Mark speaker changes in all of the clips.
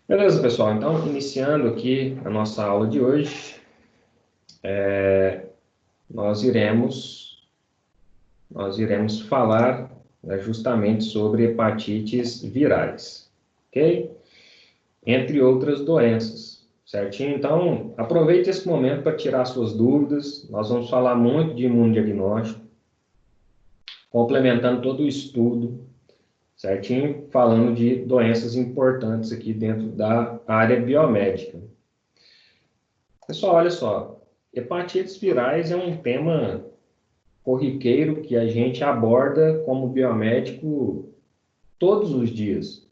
Speaker 1: Beleza, pessoal. Então, iniciando aqui a nossa aula de hoje, nós iremos, nós iremos falar, né, justamente sobre hepatites virais, ok? Entre outras doenças, certinho? Então, aproveite esse momento para tirar suas dúvidas. Nós vamos falar muito de imunodiagnóstico, complementando todo o estudo, certinho? Falando de doenças importantes aqui dentro da área biomédica. Pessoal, olha só, hepatites virais é um tema corriqueiro que a gente aborda como biomédico todos os dias,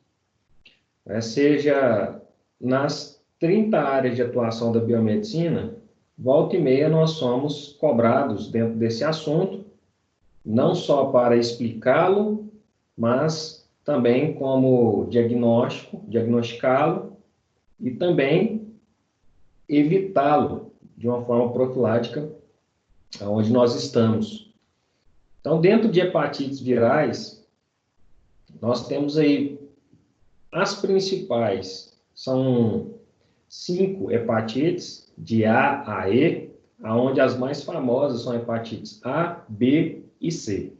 Speaker 1: né? Seja nas 30 áreas de atuação da biomedicina, volta e meia nós somos cobrados dentro desse assunto, não só para explicá-lo, mas também como diagnosticá-lo e também evitá-lo de uma forma profilática onde nós estamos. Então, dentro de hepatites virais, nós temos aí as principais, são 5 hepatites, de A a E, onde as mais famosas são hepatites A, B e C.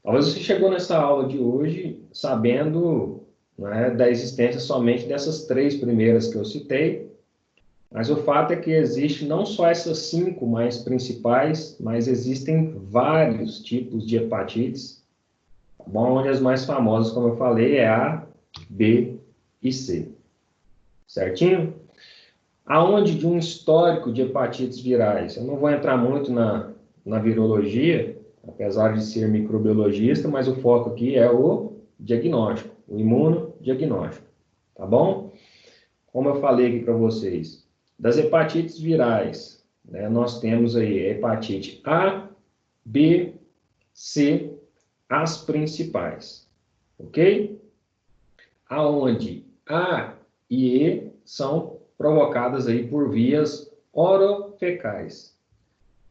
Speaker 1: Talvez você chegou nessa aula de hoje sabendo, né, da existência somente dessas 3 primeiras que eu citei, mas o fato é que existe não só essas 5 mais principais, mas existem vários tipos de hepatites, tá bom? Onde as mais famosas, como eu falei, é A, B e C. Certinho? Aonde de um histórico de hepatites virais? Eu não vou entrar muito na virologia, apesar de ser microbiologista, mas o foco aqui é o diagnóstico, o imunodiagnóstico, tá bom? Como eu falei aqui para vocês, das hepatites virais, né, nós temos aí hepatite A, B, C, as principais, ok? Aonde A e E são provocadas aí por vias orofecais,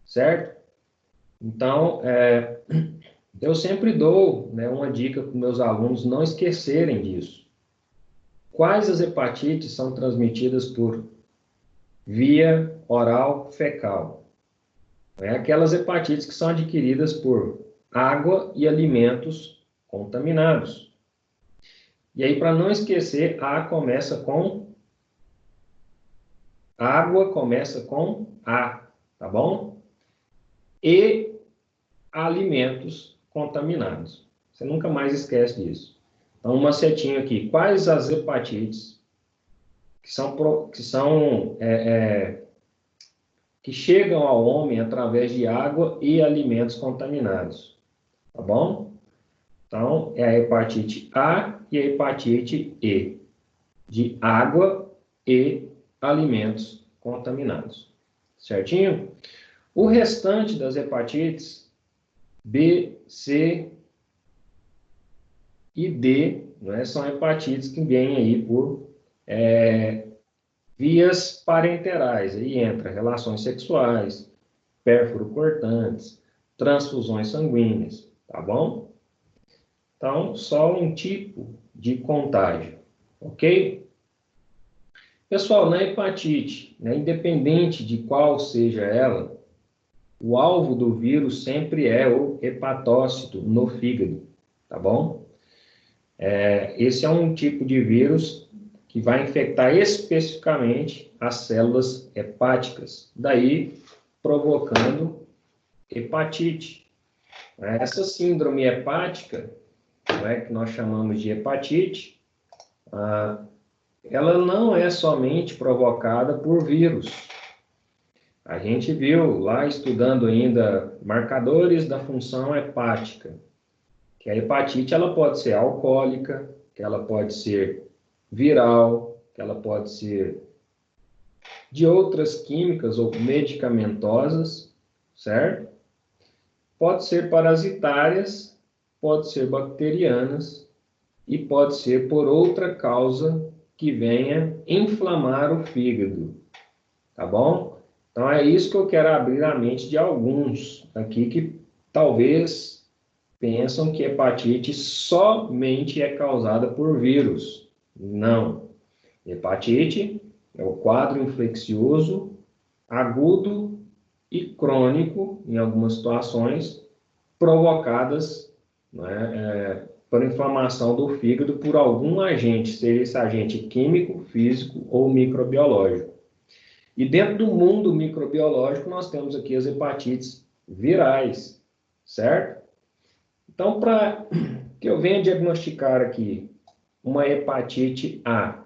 Speaker 1: certo? Então, eu sempre dou, né, uma dica para os meus alunos não esquecerem disso. Quais as hepatites são transmitidas por via oral fecal? É aquelas hepatites que são adquiridas por água e alimentos contaminados. E aí, para não esquecer, água começa com A, tá bom? E alimentos contaminados. Você nunca mais esquece disso. Então, uma setinha aqui. Quais as hepatites que chegam ao homem através de água e alimentos contaminados? Tá bom? Então, é a hepatite A e a hepatite E, de água e alimentos contaminados. Certinho? O restante das hepatites, B, C e D, né, são hepatites que vêm aí por vias parenterais. Aí entra relações sexuais, pérfuro cortantes, transfusões sanguíneas, tá bom? Então, só um tipo de contágio, ok? Pessoal, na hepatite, né, independente de qual seja ela, o alvo do vírus sempre é o hepatócito no fígado, tá bom? Esse é um tipo de vírus que vai infectar especificamente as células hepáticas, daí provocando hepatite. Essa síndrome hepática, né, que nós chamamos de hepatite, ela não é somente provocada por vírus. A gente viu lá estudando ainda marcadores da função hepática, que a hepatite ela pode ser alcoólica, que ela pode ser viral, que ela pode ser de outras químicas ou medicamentosas, certo? Pode ser parasitárias, pode ser bacterianas e pode ser por outra causa que venha inflamar o fígado, tá bom? Então é isso que eu quero abrir a mente de alguns aqui que talvez pensam que hepatite somente é causada por vírus. Não. Hepatite é o quadro infeccioso agudo e crônico, em algumas situações, provocadas, né, por inflamação do fígado por algum agente, seja esse agente químico, físico ou microbiológico. E dentro do mundo microbiológico, nós temos aqui as hepatites virais, certo? Então, para que eu venha diagnosticar aqui uma hepatite A,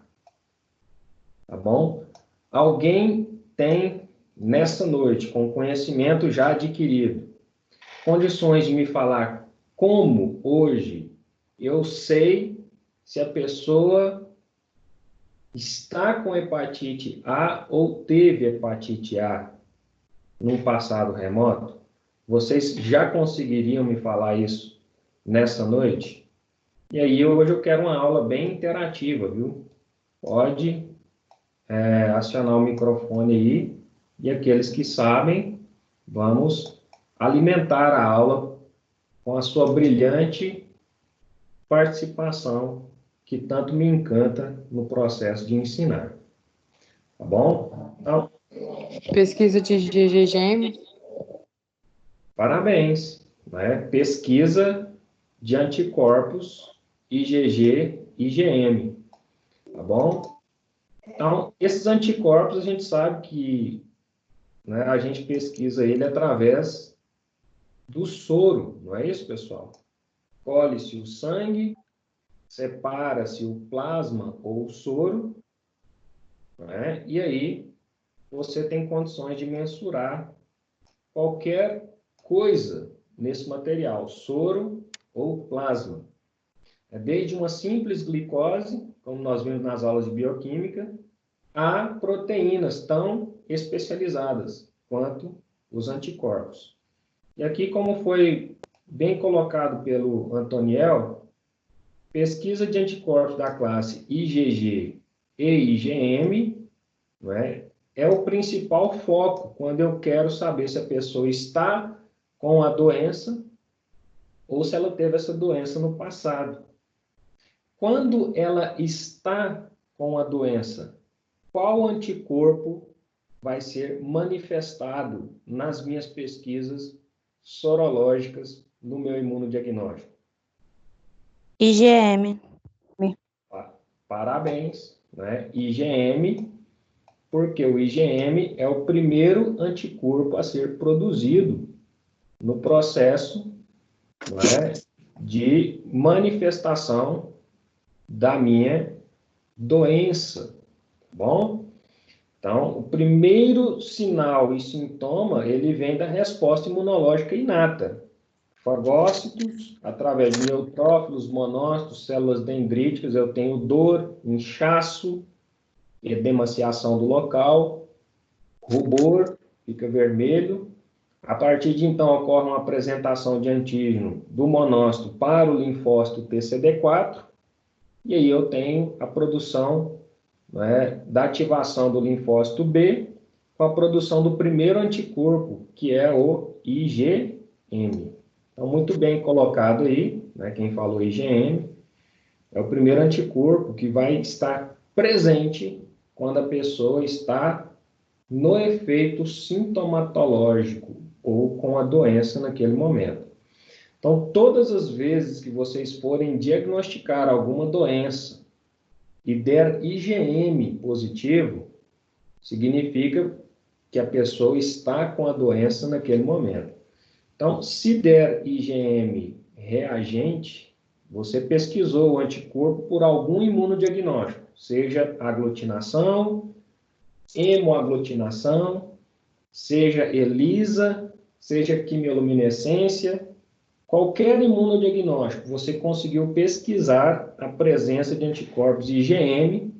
Speaker 1: tá bom? Alguém tem, nessa noite, com conhecimento já adquirido, condições de me falar como hoje eu sei se a pessoa está com hepatite A ou teve hepatite A num passado remoto? Vocês já conseguiriam me falar isso nessa noite? E aí, hoje eu quero uma aula bem interativa, viu? Pode acionar o microfone aí, e aqueles que sabem, vamos alimentar a aula com a sua brilhante participação, que tanto me encanta no processo de ensinar. Tá bom? Então,
Speaker 2: Pesquisa de GGM.
Speaker 1: parabéns, né? Pesquisa de anticorpos IgG, IgM, tá bom? Então, esses anticorpos a gente sabe que, né, a gente pesquisa ele através do soro, não é isso, pessoal? Colhe-se o sangue, separa-se o plasma ou o soro, né? E aí você tem condições de mensurar qualquer coisa nesse material, soro ou plasma. É desde uma simples glicose, como nós vimos nas aulas de bioquímica, a proteínas tão especializadas quanto os anticorpos. E aqui, como foi bem colocado pelo Antoniel, pesquisa de anticorpos da classe IgG e IgM, não é? É o principal foco quando eu quero saber se a pessoa está com a doença ou se ela teve essa doença no passado. Quando ela está com a doença, qual anticorpo vai ser manifestado nas minhas pesquisas sorológicas no meu imunodiagnóstico?
Speaker 3: IgM.
Speaker 1: Parabéns, né? IgM, porque o IgM é o primeiro anticorpo a ser produzido no processo, né, de manifestação da minha doença, tá bom? Então, o primeiro sinal e sintoma, ele vem da resposta imunológica inata. Fagócitos, através de neutrófilos, monócitos, células dendríticas, eu tenho dor, inchaço, edemaciação do local, rubor, fica vermelho. A partir de então, ocorre uma apresentação de antígeno do monócito para o linfócito TCD4, e aí eu tenho a produção, né, da ativação do linfócito B, com a produção do primeiro anticorpo, que é o IgM. Então, muito bem colocado aí, né, quem falou IgM, é o primeiro anticorpo que vai estar presente quando a pessoa está no efeito sintomatológico ou com a doença naquele momento. Então, todas as vezes que vocês forem diagnosticar alguma doença e der IgM positivo, significa que a pessoa está com a doença naquele momento. Então, se der IgM reagente, você pesquisou o anticorpo por algum imunodiagnóstico, seja aglutinação, hemoaglutinação, seja ELISA, seja quimioluminescência, qualquer imunodiagnóstico, você conseguiu pesquisar a presença de anticorpos IgM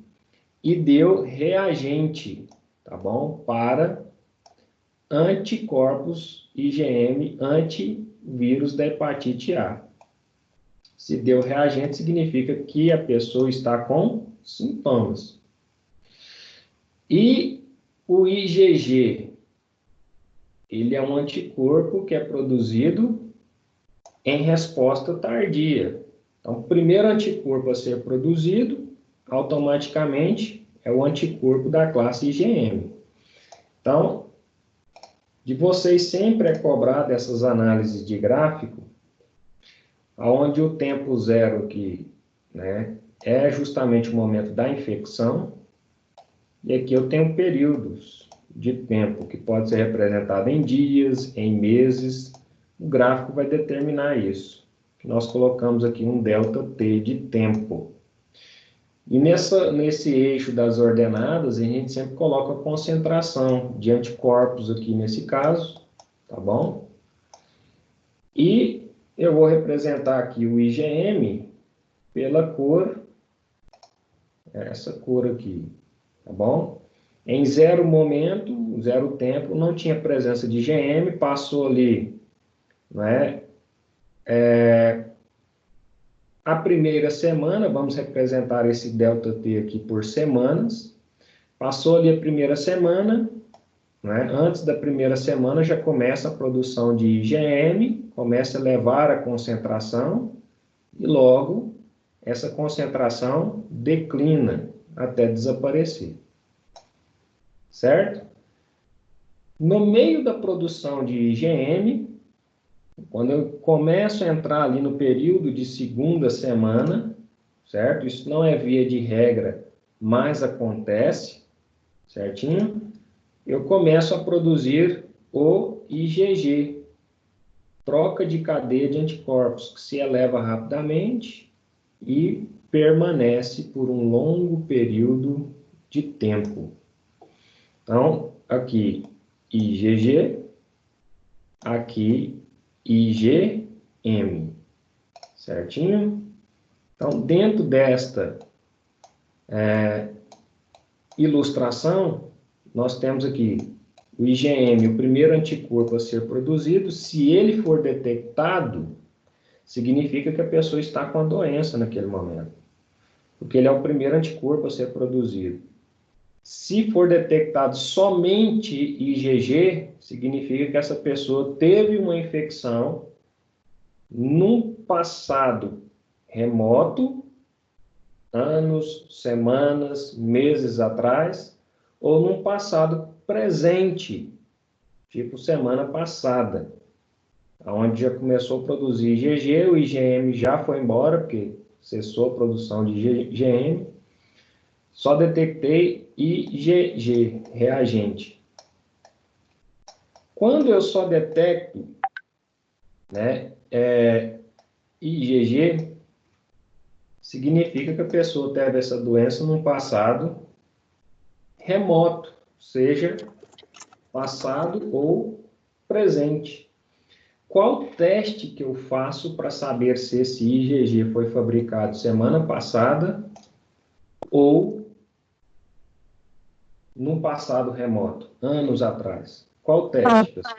Speaker 1: e deu reagente, tá bom? Para anticorpos IgM antivírus da hepatite A. Se deu reagente, significa que a pessoa está com sintomas. E o IgG, ele é um anticorpo que é produzido em resposta tardia. Então, o primeiro anticorpo a ser produzido, automaticamente, é o anticorpo da classe IgM. Então, de vocês sempre é cobrado essas análises de gráfico, onde o tempo zero aqui, né, é justamente o momento da infecção, e aqui eu tenho períodos de tempo, que pode ser representado em dias, em meses, o gráfico vai determinar isso. Nós colocamos aqui um ΔT de tempo. E nesse eixo das ordenadas, a gente sempre coloca a concentração de anticorpos aqui nesse caso, tá bom? E eu vou representar aqui o IgM pela cor, essa cor aqui, tá bom? Em zero momento, zero tempo, não tinha presença de IgM, passou ali, né? A primeira semana, vamos representar esse ΔT aqui por semanas. Passou ali a primeira semana, né? Antes da primeira semana já começa a produção de IgM, começa a elevar a concentração e logo essa concentração declina até desaparecer. Certo? No meio da produção de IgM, quando eu começo a entrar ali no período de segunda semana, certo? Isso não é via de regra, mas acontece, certinho? Eu começo a produzir o IgG, troca de cadeia de anticorpos, que se eleva rapidamente e permanece por um longo período de tempo. Então, aqui IgG, aqui IgM, certinho? Então, dentro desta ilustração, nós temos aqui o IgM, o primeiro anticorpo a ser produzido. Se ele for detectado, significa que a pessoa está com a doença naquele momento, porque ele é o primeiro anticorpo a ser produzido. Se for detectado somente IgG, significa que essa pessoa teve uma infecção num passado remoto, anos, semanas, meses atrás, ou num passado presente, tipo semana passada, onde já começou a produzir IgG, o IgM já foi embora, porque cessou a produção de IgM, só detectei IgG, reagente. Quando eu só detecto, né, IgG, significa que a pessoa teve essa doença num passado remoto, seja passado ou presente. Qual teste que eu faço para saber se esse IgG foi fabricado semana passada ou num passado remoto, anos atrás? Qual teste, pessoal?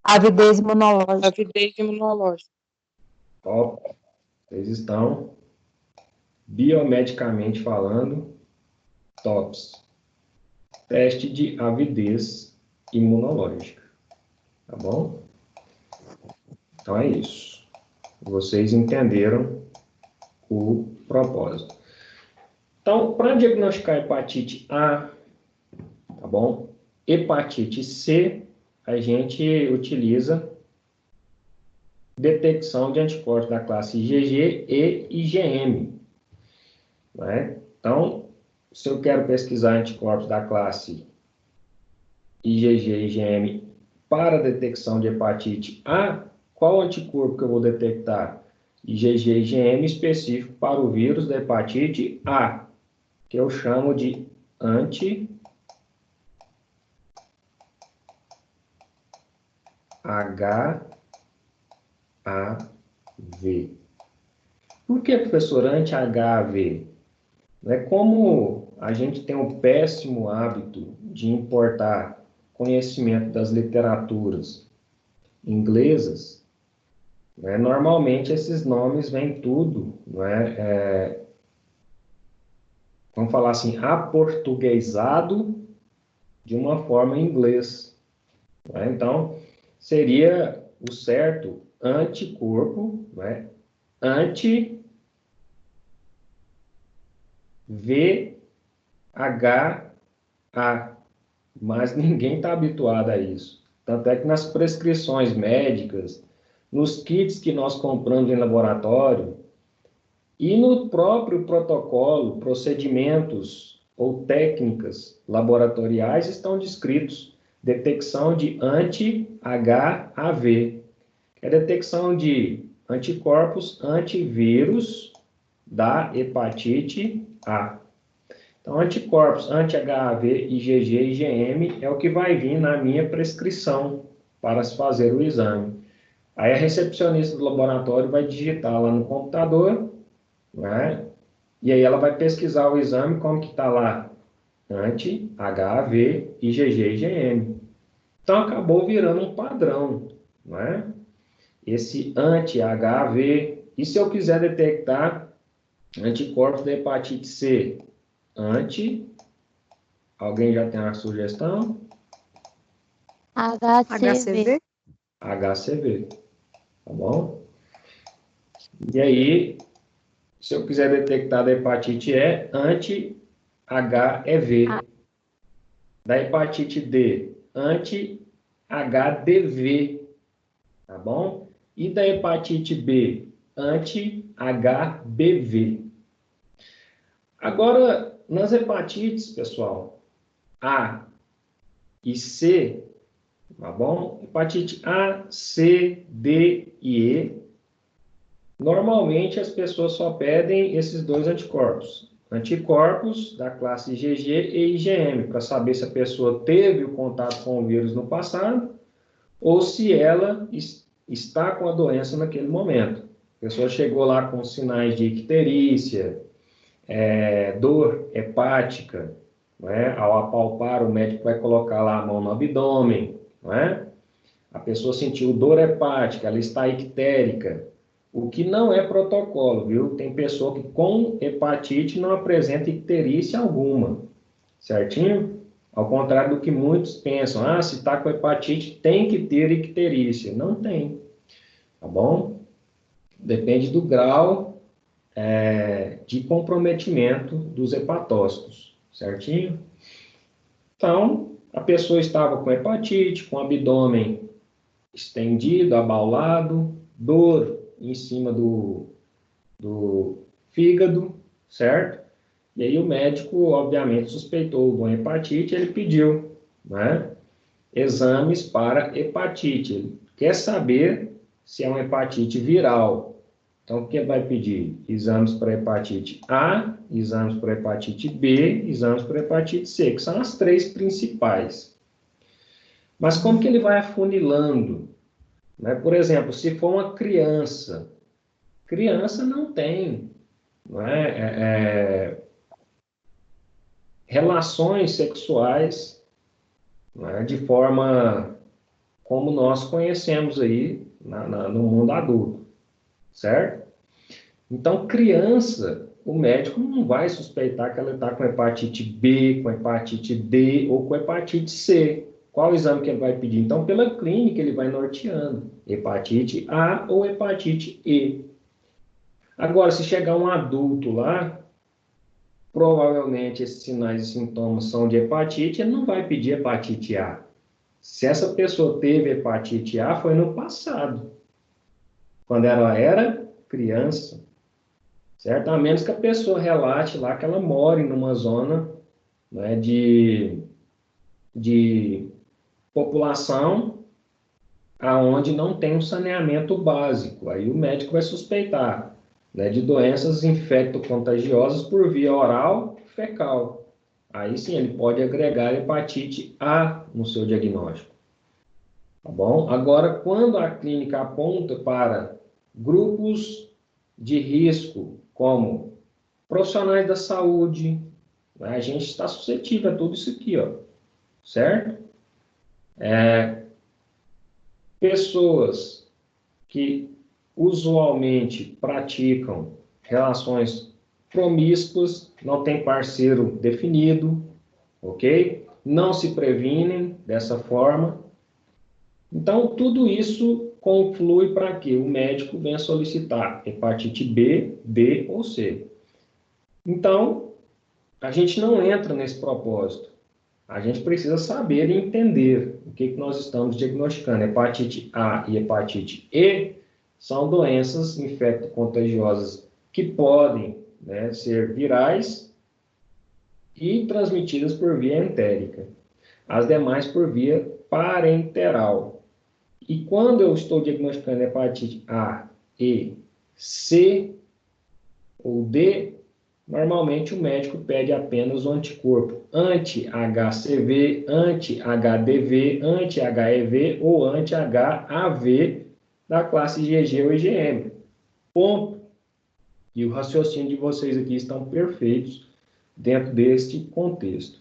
Speaker 3: Avidez imunológica.
Speaker 2: Avidez imunológica.
Speaker 1: Top. Vocês estão, biomedicamente falando, tops. Teste de avidez imunológica. Tá bom? Então é isso. Vocês entenderam o propósito. Então, para diagnosticar hepatite A, tá bom? Hepatite C, a gente utiliza detecção de anticorpos da classe IgG e IgM. Né? Então, se eu quero pesquisar anticorpos da classe IgG e IgM para detecção de hepatite A, qual anticorpo que eu vou detectar? IgG e IgM específico para o vírus da hepatite A, que eu chamo de anti-HAV. Por que, professor, anti-HAV? Como a gente tem um péssimo hábito de importar conhecimento das literaturas inglesas, normalmente esses nomes vêm tudo, vamos falar assim, aportuguesado de uma forma em inglês. Então, seria o certo anticorpo, anti-VHH. HA, mas ninguém está habituado a isso. Tanto é que nas prescrições médicas, nos kits que nós compramos em laboratório e no próprio protocolo, procedimentos ou técnicas laboratoriais estão descritos detecção de anti-HAV, que é detecção de anticorpos antivírus da hepatite A. Então, anticorpos anti-HAV, IgG e IgM é o que vai vir na minha prescrição para se fazer o exame. Aí a recepcionista do laboratório vai digitar lá no computador, né? E aí ela vai pesquisar o exame, como que está lá? Anti-HAV, IgG e IgM. Então, acabou virando um padrão, né? Esse anti-HAV. E se eu quiser detectar anticorpos da hepatite C? Alguém já tem uma sugestão?
Speaker 3: HCV.
Speaker 1: HCV, tá bom? E aí, se eu quiser detectar da hepatite E, anti-HEV. Da hepatite D, anti-HDV, tá bom? E da hepatite B, anti-HBV. Agora, nas hepatites, pessoal, A e C, tá bom? Hepatite A, C, D e E. Normalmente as pessoas só pedem esses dois anticorpos. Anticorpos da classe IgG e IgM, para saber se a pessoa teve o contato com o vírus no passado ou se ela está com a doença naquele momento. A pessoa chegou lá com sinais de icterícia, dor hepática, né? Ao apalpar, o médico vai colocar lá a mão no abdômen, não é? A pessoa sentiu dor hepática, ela está ictérica, o que não é protocolo, viu? Tem pessoa que com hepatite não apresenta icterícia alguma, certinho? Ao contrário do que muitos pensam, se está com hepatite tem que ter icterícia. Não tem, tá bom? Depende do grau de comprometimento dos hepatócitos, certinho? Então, a pessoa estava com hepatite, com abdômen estendido, abaulado, dor em cima do fígado, certo? E aí o médico, obviamente, suspeitou de uma hepatite, ele pediu, né, exames para hepatite. Ele quer saber se é uma hepatite viral. Então, o que ele vai pedir? Exames para hepatite A, exames para hepatite B, exames para hepatite C, que são as três principais. Mas como que ele vai afunilando? Né? Por exemplo, se for uma criança, criança não tem, não é? Relações sexuais, né, de forma como nós conhecemos aí no mundo adulto, certo? Então, criança, o médico não vai suspeitar que ela está com hepatite B, com hepatite D ou com hepatite C. Qual exame que ele vai pedir? Então, pela clínica, ele vai norteando. Hepatite A ou hepatite E. Agora, se chegar um adulto lá, provavelmente esses sinais e sintomas são de hepatite, ele não vai pedir hepatite A. Se essa pessoa teve hepatite A, foi no passado, quando ela era criança, certo? A menos que a pessoa relate lá que ela mora numa zona, né, de população aonde não tem um saneamento básico. Aí o médico vai suspeitar, né, de doenças infecto-contagiosas por via oral fecal. Aí sim ele pode agregar hepatite A no seu diagnóstico. Tá bom? Agora, quando a clínica aponta para grupos de risco, como profissionais da saúde, né, a gente está suscetível a tudo isso aqui, ó, certo? Pessoas que usualmente praticam relações promíscuas, não tem parceiro definido, ok? Não se previnem dessa forma. Então, tudo isso conflui para que o médico venha solicitar hepatite B, D ou C. Então, a gente não entra nesse propósito. A gente precisa saber e entender o que nós estamos diagnosticando. Hepatite A e hepatite E são doenças infecto-contagiosas que podem, né, ser virais e transmitidas por via entérica. As demais por via parenteral. E quando eu estou diagnosticando hepatite A, E, C ou D, normalmente o médico pede apenas o anticorpo anti-HCV, anti-HDV, anti-HEV ou anti-HAV da classe IgG ou IgM. Ponto. E o raciocínio de vocês aqui estão perfeitos dentro deste contexto.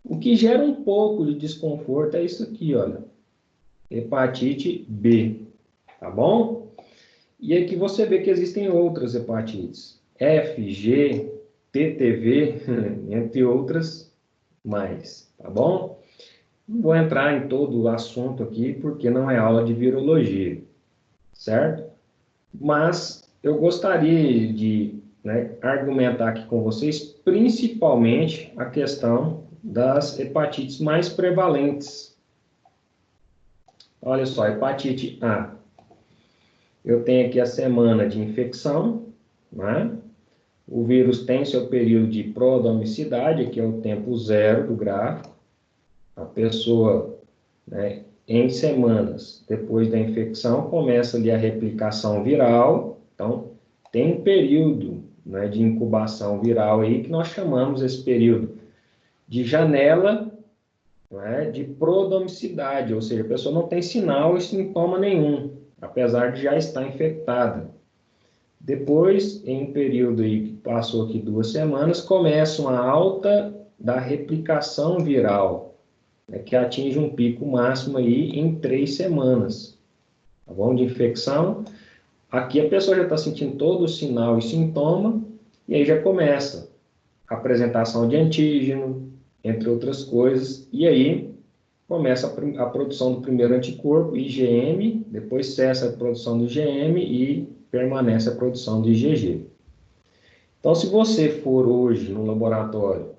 Speaker 1: O que gera um pouco de desconforto é isso aqui, olha. Hepatite B, tá bom? E aqui você vê que existem outras hepatites. F, G, TTV, entre outras mais, tá bom? Não vou entrar em todo o assunto aqui, porque não é aula de virologia, certo? Mas eu gostaria de, né, argumentar aqui com vocês, principalmente a questão das hepatites mais prevalentes. Olha só, hepatite A. Eu tenho aqui a semana de infecção, né? O vírus tem seu período de prodromicidade, que é o tempo zero do gráfico. A pessoa, né, em semanas depois da infecção, começa ali a replicação viral. Então, tem um período, né, de incubação viral aí, que nós chamamos esse período de janela, né, de prodromicidade, ou seja, a pessoa não tem sinal e sintoma nenhum, apesar de já estar infectada. Depois, em um período aí que passou aqui 2 semanas, começa uma alta da replicação viral, né, que atinge um pico máximo aí em 3 semanas, tá bom? De infecção. Aqui a pessoa já está sentindo todo o sinal e sintoma, e aí já começa a apresentação de antígeno, entre outras coisas, e aí começa a produção do primeiro anticorpo, IgM, depois cessa a produção do IgM e permanece a produção do IgG. Então, se você for hoje no laboratório,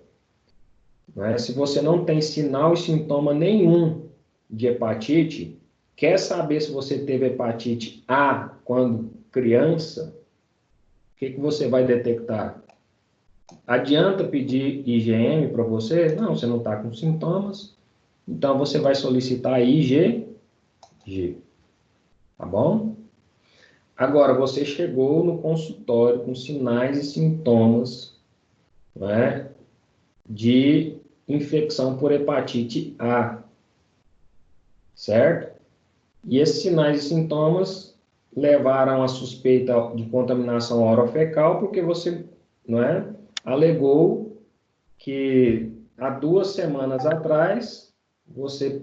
Speaker 1: né, se você não tem sinal e sintoma nenhum de hepatite, quer saber se você teve hepatite A quando criança, o que você vai detectar? Adianta pedir IgM para você? Não, você não está com sintomas, então você vai solicitar IgG, tá bom? Agora, você chegou no consultório com sinais e sintomas, né, de infecção por hepatite A, certo? E esses sinais e sintomas levaram à suspeita de contaminação orofecal, porque você, não é, alegou que há 2 semanas atrás você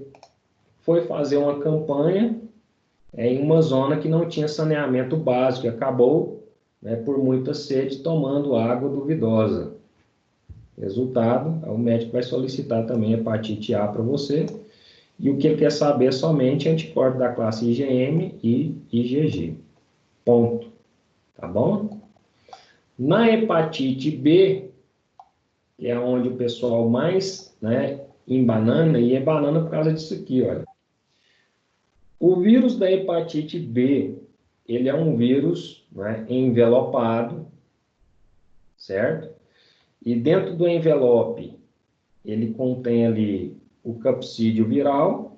Speaker 1: foi fazer uma campanha em uma zona que não tinha saneamento básico e acabou, né, por muita sede, tomando água duvidosa. Resultado, o médico vai solicitar também hepatite A para você, e o que ele quer saber é somente anticorpos da classe IgM e IgG. Ponto. Tá bom? Na hepatite B, que é onde o pessoal mais, né, embanana, e é banana por causa disso aqui, olha. O vírus da hepatite B, ele é um vírus, né, envelopado, certo? E dentro do envelope, ele contém ali o capsídeo viral,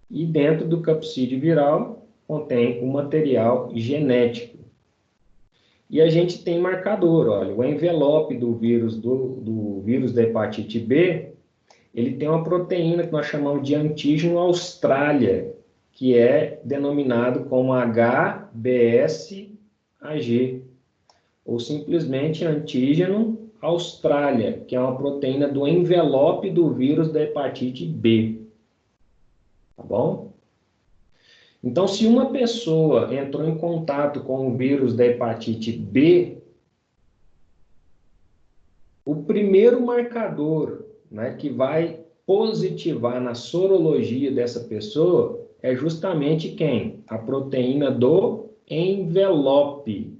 Speaker 1: e dentro do capsídeo viral contém o material genético. E a gente tem marcador, olha, o envelope do vírus da hepatite B, ele tem uma proteína que nós chamamos de antígeno Austrália, que é denominado como HBsAg, ou simplesmente antígeno Austrália, que é uma proteína do envelope do vírus da hepatite B. Tá bom? Então, se uma pessoa entrou em contato com o vírus da hepatite B, o primeiro marcador, né, que vai positivar na sorologia dessa pessoa é justamente quem? A proteína do envelope.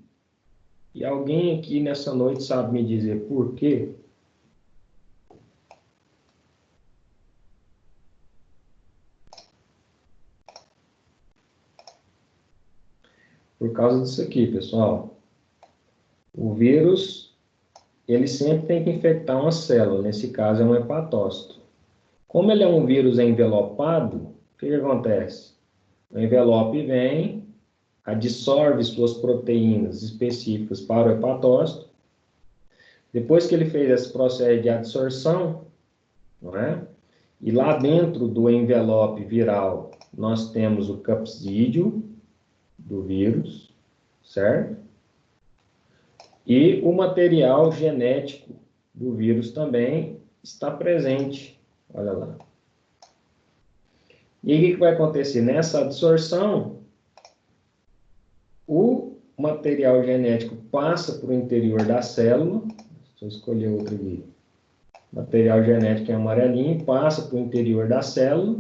Speaker 1: E alguém aqui nessa noite sabe me dizer por quê? Por causa disso aqui, pessoal. O vírus, ele sempre tem que infectar uma célula, nesse caso é um hepatócito. Como ele é um vírus envelopado, o que acontece? O envelope vem, adsorve suas proteínas específicas para o hepatócito. Depois que ele fez esse processo de adsorção, não é? E lá dentro do envelope viral, nós temos o capsídeo do vírus, certo? E o material genético do vírus também está presente. Olha lá. E o que vai acontecer? Nessa adsorção, o material genético passa para o interior da célula. Deixa eu escolher outro aqui. O material genético é amarelinho, passa para o interior da célula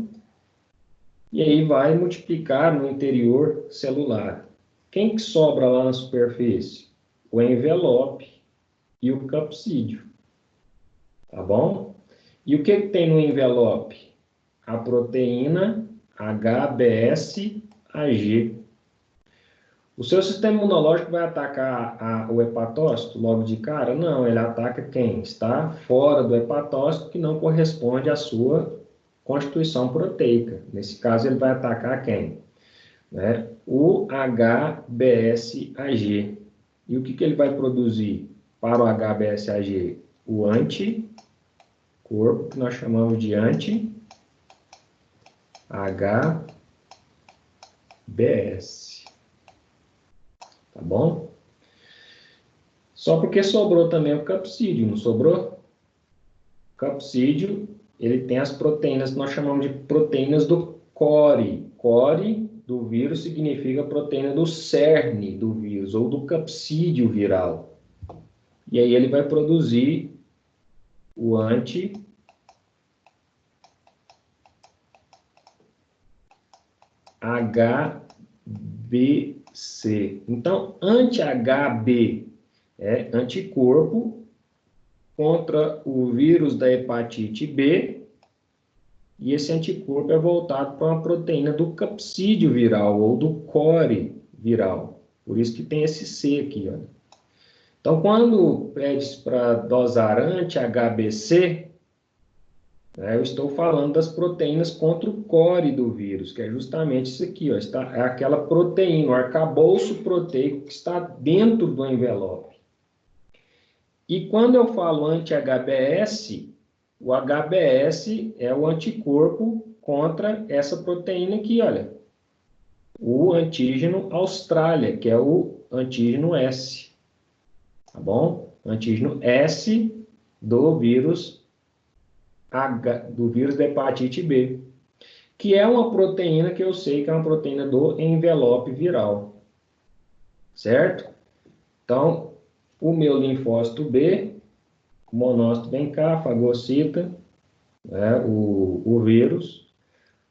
Speaker 1: e aí vai multiplicar no interior celular. Quem que sobra lá na superfície? O envelope e o capsídeo. Tá bom? E o que tem no envelope? A proteína HBsAg. O seu sistema imunológico vai atacar o hepatócito logo de cara? Não, ele ataca quem está fora do hepatócito, que não corresponde à sua constituição proteica. Nesse caso, ele vai atacar quem? Né? O HBsAg. E o que ele vai produzir para o HBsAg? O anticorpo, que nós chamamos de anti-HBs. Tá bom? Só porque sobrou também o capsídeo, não sobrou? O capsídeo, ele tem as proteínas que nós chamamos de proteínas do core. Core do vírus significa proteína do cerne do vírus, ou do capsídeo viral. E aí ele vai produzir o anti-HBc. Então, anti-HB é anticorpo contra o vírus da hepatite B, e esse anticorpo é voltado para uma proteína do capsídeo viral ou do core viral. Por isso que tem esse C aqui, olha. Então, quando pede para dosar anti-HBc, eu estou falando das proteínas contra o core do vírus, que é justamente isso aqui, ó, é aquela proteína, o arcabouço proteico que está dentro do envelope. E quando eu falo anti-HBs, o HBs é o anticorpo contra essa proteína aqui, olha. O antígeno Austrália, que é o antígeno S. Tá bom? Antígeno S do vírus da hepatite B, que é uma proteína que eu sei que é uma proteína do envelope viral. Certo? Então, o meu linfócito B, o monócito vem cá, fagocita, né, o vírus,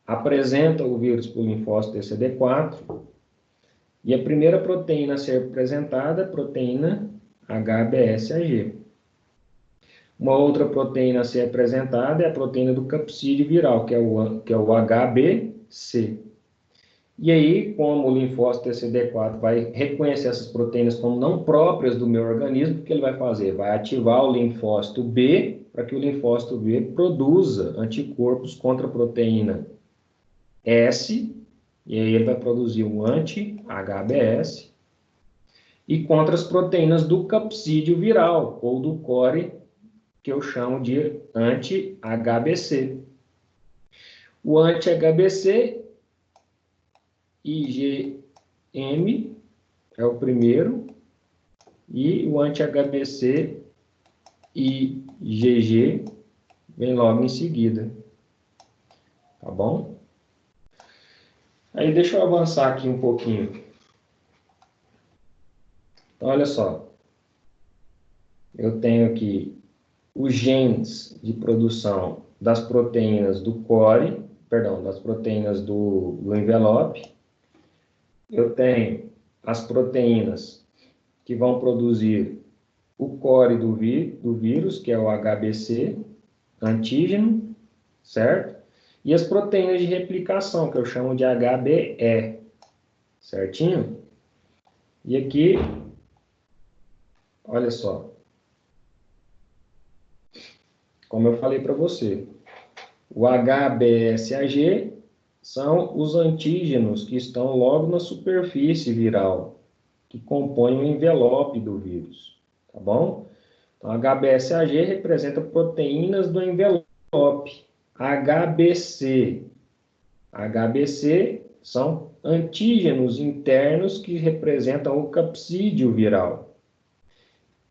Speaker 1: apresenta o vírus para o linfócito TCD4, e a primeira proteína a ser apresentada é a proteína HBsAg. Uma outra proteína a ser apresentada é a proteína do capsídeo viral, que é o HBc. E aí, como o linfócito TCD4 vai reconhecer essas proteínas como não próprias do meu organismo, o que ele vai fazer? Vai ativar o linfócito B, para que o linfócito B produza anticorpos contra a proteína S, e aí ele vai produzir um anti-HBs, e contra as proteínas do capsídeo viral, ou do core, que eu chamo de anti-HBc. O anti-HBc, IgM, é o primeiro, e o anti-HBc, IgG, vem logo em seguida. Tá bom? Aí deixa eu avançar aqui um pouquinho. Então, olha só. Eu tenho aqui os genes de produção das proteínas do core, perdão, das proteínas do envelope. Eu tenho as proteínas que vão produzir o core do vírus, que é o HBc, antígeno, certo? E as proteínas de replicação, que eu chamo de HBe, certinho? E aqui, olha só, como eu falei para você, o HBsAg são os antígenos que estão logo na superfície viral, que compõem o envelope do vírus, tá bom? Então, HBsAg representa proteínas do envelope. HBc são antígenos internos que representam o capsídeo viral.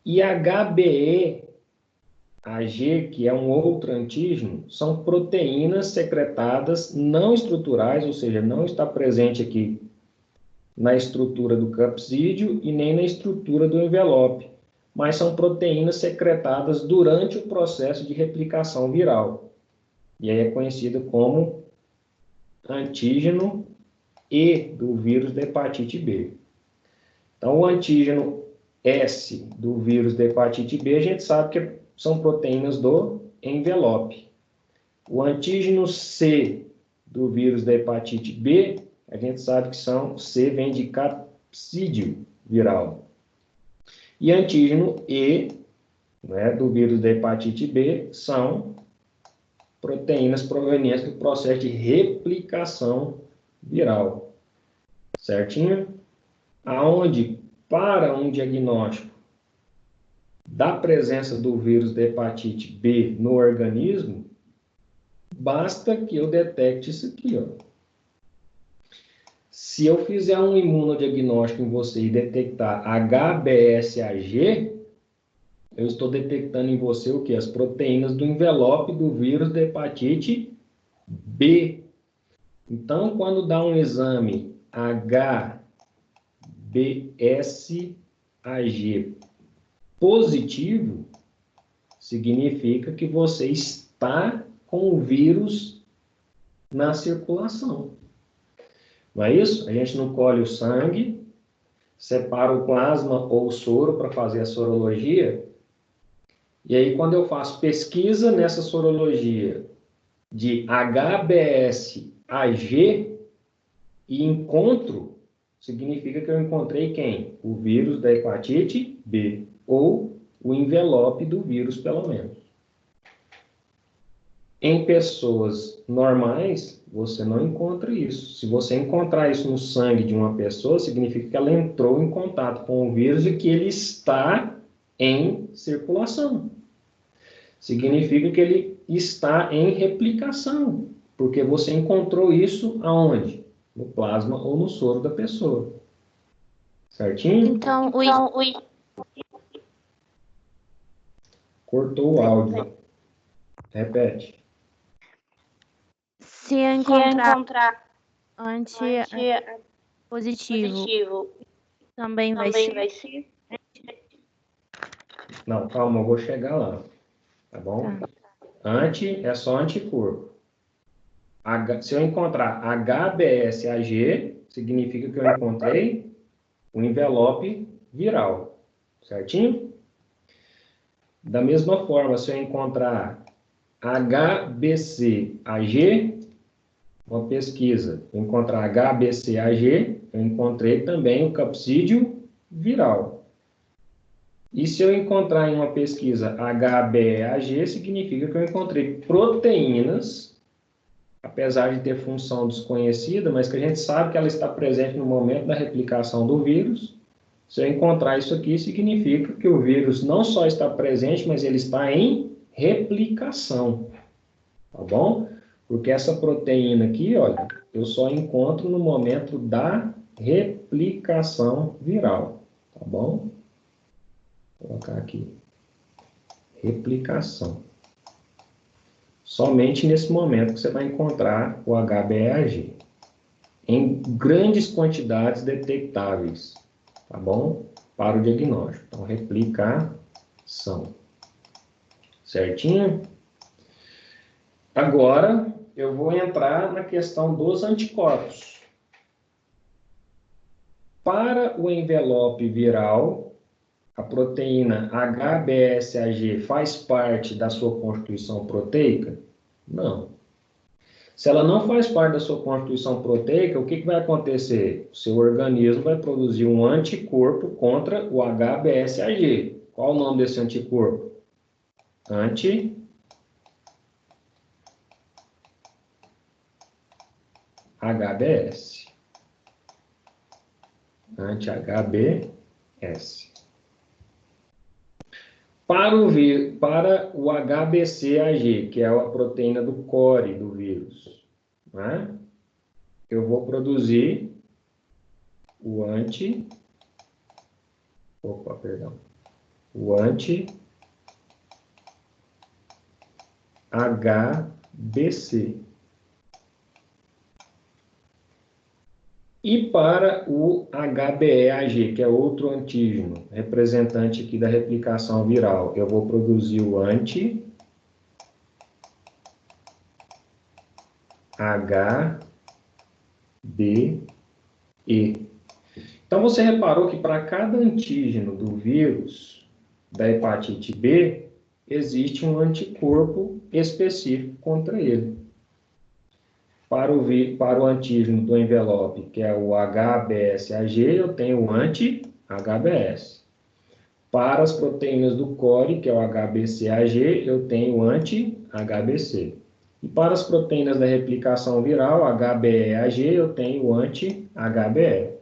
Speaker 1: E HBeAg, que é um outro antígeno, são proteínas secretadas não estruturais, ou seja, não está presente aqui na estrutura do capsídeo e nem na estrutura do envelope, mas são proteínas secretadas durante o processo de replicação viral. E aí é conhecido como antígeno E do vírus da hepatite B. Então, o antígeno S do vírus da hepatite B, a gente sabe que são proteínas do envelope. O antígeno C do vírus da hepatite B, a gente sabe que C vem de capsídeo viral. E antígeno E, né, do vírus da hepatite B, são proteínas provenientes do processo de replicação viral. Certinho? Aonde, para um diagnóstico da presença do vírus da hepatite B no organismo, basta que eu detecte isso aqui, ó. Se eu fizer um imunodiagnóstico em você e detectar HBsAg, eu estou detectando em você o que? As proteínas do envelope do vírus da hepatite B. Então, quando dá um exame HBsAg positivo, significa que você está com o vírus na circulação. Não é isso? A gente não colhe o sangue, separa o plasma ou o soro para fazer a sorologia, e aí quando eu faço pesquisa nessa sorologia de HBsAg e encontro, significa que eu encontrei quem? O vírus da hepatite B, ou o envelope do vírus, pelo menos. Em pessoas normais, você não encontra isso. Se você encontrar isso no sangue de uma pessoa, significa que ela entrou em contato com o vírus e que ele está em circulação. Significa que ele está em replicação, porque você encontrou isso aonde? No plasma ou no soro da pessoa. Certinho?
Speaker 3: Então,
Speaker 1: Cortou o áudio. Repete.
Speaker 3: se eu encontrar anti-positivo, também vai ser?
Speaker 1: Não, calma, eu vou chegar lá. Tá bom?
Speaker 3: Tá.
Speaker 1: Anti é só anticorpo. Se eu encontrar HBsAg, significa que eu encontrei o envelope viral. Certinho? Da mesma forma, se eu encontrar HBcAg, uma pesquisa, encontrar HBcAg, eu encontrei também o capsídeo viral. E se eu encontrar em uma pesquisa HBeAg, significa que eu encontrei proteínas, apesar de ter função desconhecida, mas que a gente sabe que ela está presente no momento da replicação do vírus. Se eu encontrar isso aqui, significa que o vírus não só está presente, mas ele está em replicação. Tá bom? Porque essa proteína aqui, olha, eu só encontro no momento da replicação viral. Tá bom? Vou colocar aqui. Replicação. Somente nesse momento que você vai encontrar o HBeAg. Em grandes quantidades detectáveis. Tá bom? Para o diagnóstico. Então, replicação. Certinho? Agora, eu vou entrar na questão dos anticorpos. Para o envelope viral, a proteína HBsAg faz parte da sua constituição proteica? Não. Se ela não faz parte da sua constituição proteica, o que vai acontecer? O seu organismo vai produzir um anticorpo contra o HBsAg. Qual o nome desse anticorpo? Anti-HBs. Anti-HBs. Para o HBsAg, que é a proteína do core do vírus, né? Eu vou produzir o anti-HBc. E para o HBeAg, que é outro antígeno, representante aqui da replicação viral, eu vou produzir o anti-HBe. Então, você reparou que para cada antígeno do vírus da hepatite B, existe um anticorpo específico contra ele. Para o antígeno do envelope, que é o HBsAg, eu tenho o anti-HBs. Para as proteínas do core, que é o HBcAg, eu tenho o anti-HBc. E para as proteínas da replicação viral, HBeAg, eu tenho o anti-HBe.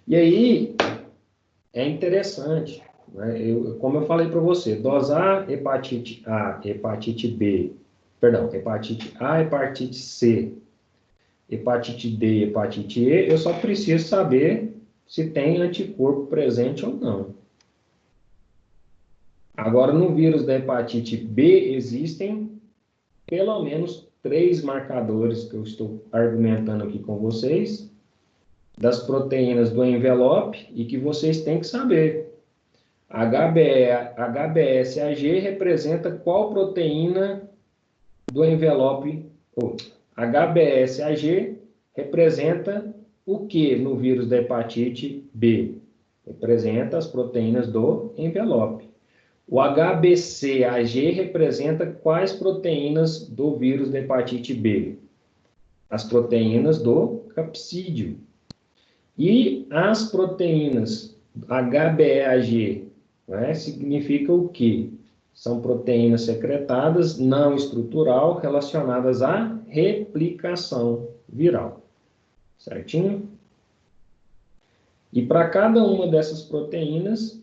Speaker 1: E aí, é interessante, né? Como eu falei para você, dosar hepatite A, hepatite B, hepatite A, hepatite C, hepatite D e hepatite E, eu só preciso saber se tem anticorpo presente ou não. Agora, no vírus da hepatite B, existem pelo menos 3 marcadores que eu estou argumentando aqui com vocês, das proteínas do envelope, e que vocês têm que saber. HBsAg representa qual proteína do envelope? HBsAg representa o que no vírus da hepatite B? Representa as proteínas do envelope. O HBcAg representa quais proteínas do vírus da hepatite B? As proteínas do capsídeo. E as proteínas HBeAg, né, significa o quê? São proteínas secretadas não estrutural relacionadas à replicação viral. Certinho? E para cada uma dessas proteínas,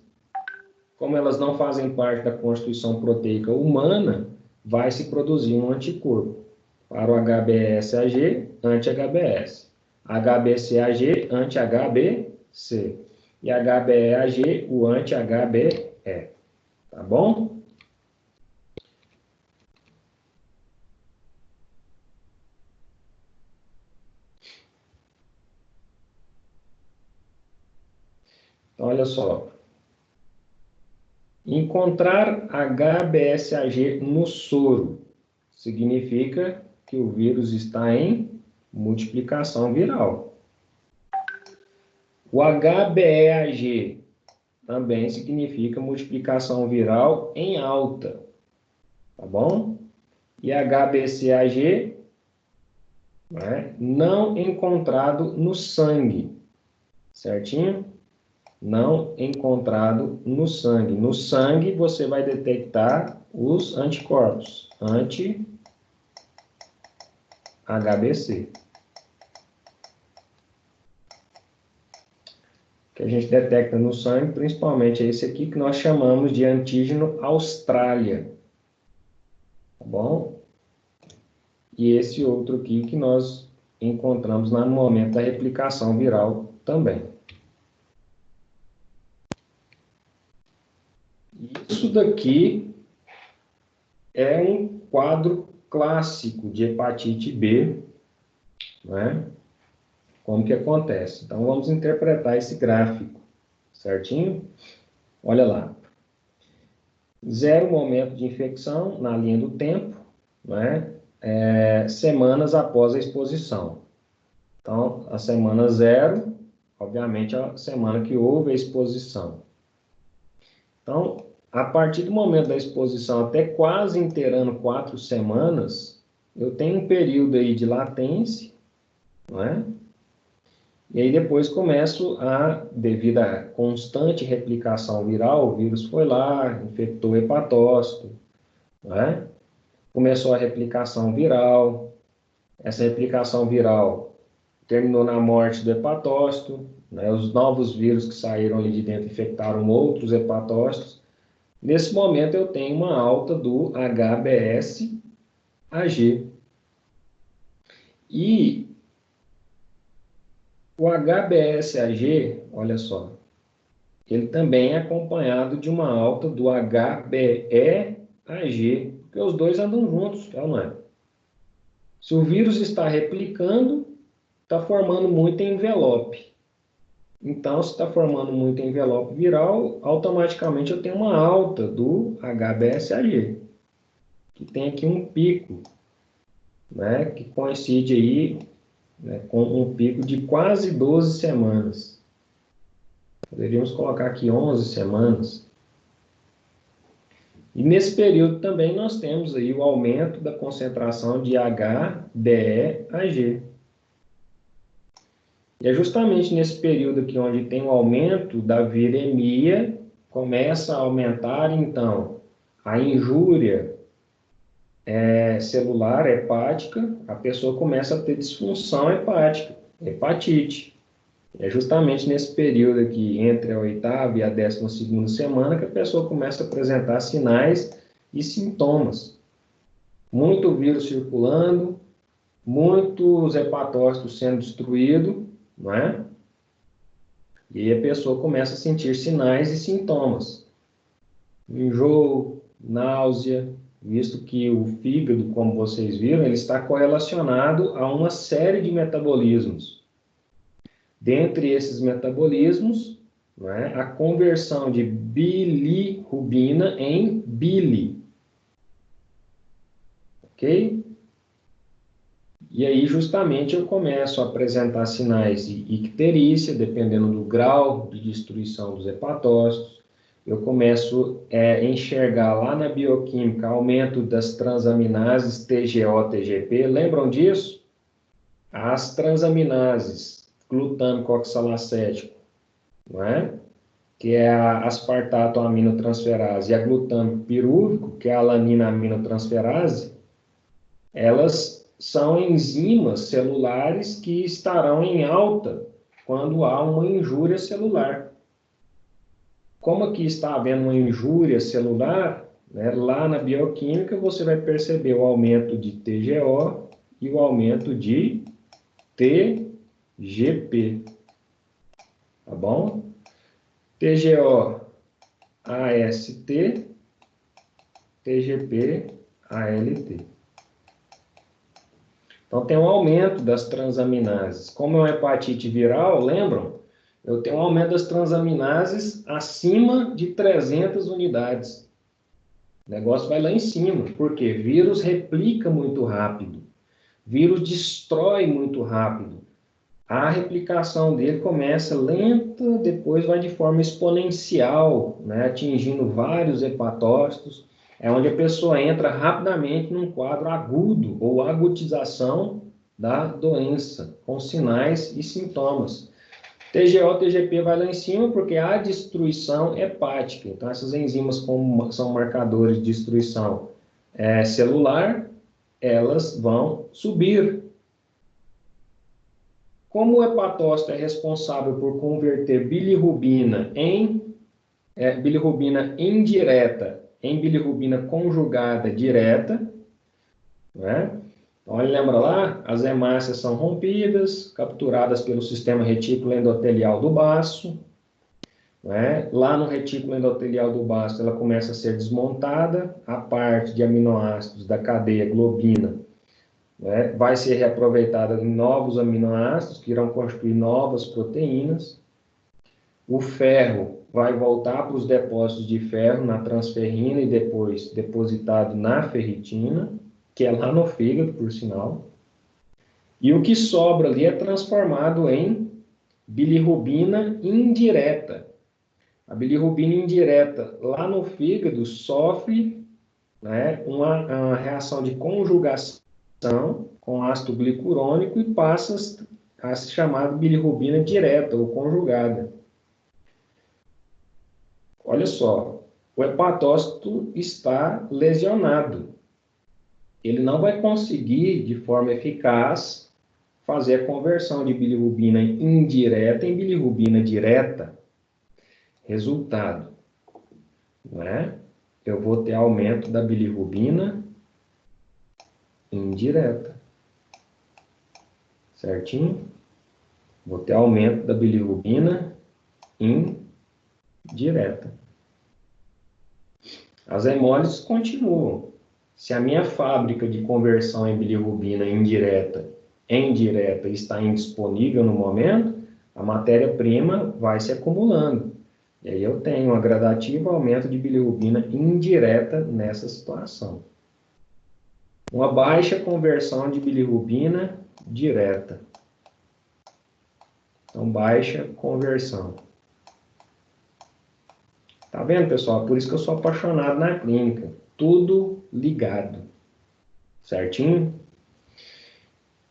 Speaker 1: como elas não fazem parte da constituição proteica humana, vai se produzir um anticorpo. Para o HBsAg, anti-HBs. HBcAg, anti-HBc. E HBeAg, o anti-HBe. Tá bom? Então, olha só. Encontrar HBsAg no soro significa que o vírus está em multiplicação viral. O HBeAg também significa multiplicação viral em alta, tá bom? E HBcAg, né, não encontrado no sangue, certinho? Não encontrado no sangue. No sangue você vai detectar os anticorpos, anti-HBc. Que a gente detecta no sangue, principalmente é esse aqui que nós chamamos de antígeno Austrália. Tá bom? E esse outro aqui que nós encontramos lá no momento da replicação viral também. Isso daqui é um quadro clássico de hepatite B, né? Como que acontece? Então, vamos interpretar esse gráfico, certinho? Olha lá. 0 momento de infecção na linha do tempo, né? Semanas após a exposição. Então, a semana 0, obviamente, é a semana que houve a exposição. Então, a partir do momento da exposição até quase inteirando 4 semanas, eu tenho um período aí de latência, não é? E aí depois começo devido à constante replicação viral, o vírus foi lá, infectou o hepatócito, não é? Começou a replicação viral, essa replicação viral terminou na morte do hepatócito, né? Os novos vírus que saíram ali de dentro infectaram outros hepatócitos. Nesse momento eu tenho uma alta do HBsAg. E o HBsAg, olha só, ele também é acompanhado de uma alta do HBeAg, porque os dois andam juntos, é ou não é? Se o vírus está replicando, está formando muito envelope. Então, se está formando muito envelope viral, automaticamente eu tenho uma alta do HBsAg, que tem aqui um pico, né, que coincide aí, né, com um pico de quase 12 semanas. Poderíamos colocar aqui 11 semanas. E nesse período também nós temos aí o aumento da concentração de HBeAg. E é justamente nesse período aqui onde tem o aumento da viremia, começa a aumentar, então, a injúria celular hepática, a pessoa começa a ter disfunção hepática, hepatite. É justamente nesse período aqui, entre a 8ª e a 12ª semana, que a pessoa começa a apresentar sinais e sintomas. Muito vírus circulando, muitos hepatócitos sendo destruídos, não é? E aí a pessoa começa a sentir sinais e sintomas. Enjoo, náusea, visto que o fígado, como vocês viram, ele está correlacionado a uma série de metabolismos. Dentre esses metabolismos, né, a conversão de bilirrubina em bile. Ok? E aí, justamente, eu começo a apresentar sinais de icterícia, dependendo do grau de destruição dos hepatócitos. Eu começo a enxergar lá na bioquímica aumento das transaminases TGO, TGP. Lembram disso? As transaminases, glutâmico oxalacético, não é? Que é a aspartato aminotransferase, e a glutâmico pirúvico, que é a alanina aminotransferase, elas são enzimas celulares que estarão em alta quando há uma injúria celular. Como aqui está havendo uma injúria celular, né, lá na bioquímica você vai perceber o aumento de TGO e o aumento de TGP. Tá bom? TGO AST, TGP ALT. Então, tem um aumento das transaminases. Como é uma hepatite viral, lembram? Eu tenho um aumento das transaminases acima de 300 unidades. O negócio vai lá em cima, porque vírus replica muito rápido. Vírus destrói muito rápido. A replicação dele começa lenta, depois vai de forma exponencial, né, atingindo vários hepatócitos. É onde a pessoa entra rapidamente num quadro agudo ou agutização da doença, com sinais e sintomas. TGO, TGP vai lá em cima porque há destruição hepática. Então, essas enzimas, como são marcadores de destruição celular, elas vão subir. Como o hepatócito é responsável por converter bilirrubina em bilirrubina indireta em bilirrubina conjugada direta, né? Então, lembra lá? As hemácias são rompidas, capturadas pelo sistema retículo endotelial do baço, né? Lá no retículo endotelial do baço, ela começa a ser desmontada, a parte de aminoácidos da cadeia globina, né, vai ser reaproveitada em novos aminoácidos que irão constituir novas proteínas. O ferro vai voltar para os depósitos de ferro na transferrina e depois depositado na ferritina, que é lá no fígado, por sinal. E o que sobra ali é transformado em bilirrubina indireta. A bilirrubina indireta lá no fígado sofre, né, uma reação de conjugação com ácido glicurônico e passa a se chamar bilirrubina direta ou conjugada. Olha só, o hepatócito está lesionado. Ele não vai conseguir, de forma eficaz, fazer a conversão de bilirrubina indireta em bilirrubina direta. Resultado, né? Eu vou ter aumento da bilirrubina indireta. Certinho? Vou ter aumento da bilirrubina indireta. As hemólises continuam. Se a minha fábrica de conversão em bilirrubina indireta em direta está indisponível no momento, a matéria-prima vai se acumulando. E aí eu tenho um gradativo aumento de bilirrubina indireta nessa situação. Uma baixa conversão de bilirrubina direta. Então, baixa conversão. Tá vendo, pessoal? Por isso que eu sou apaixonado na clínica. Tudo ligado. Certinho?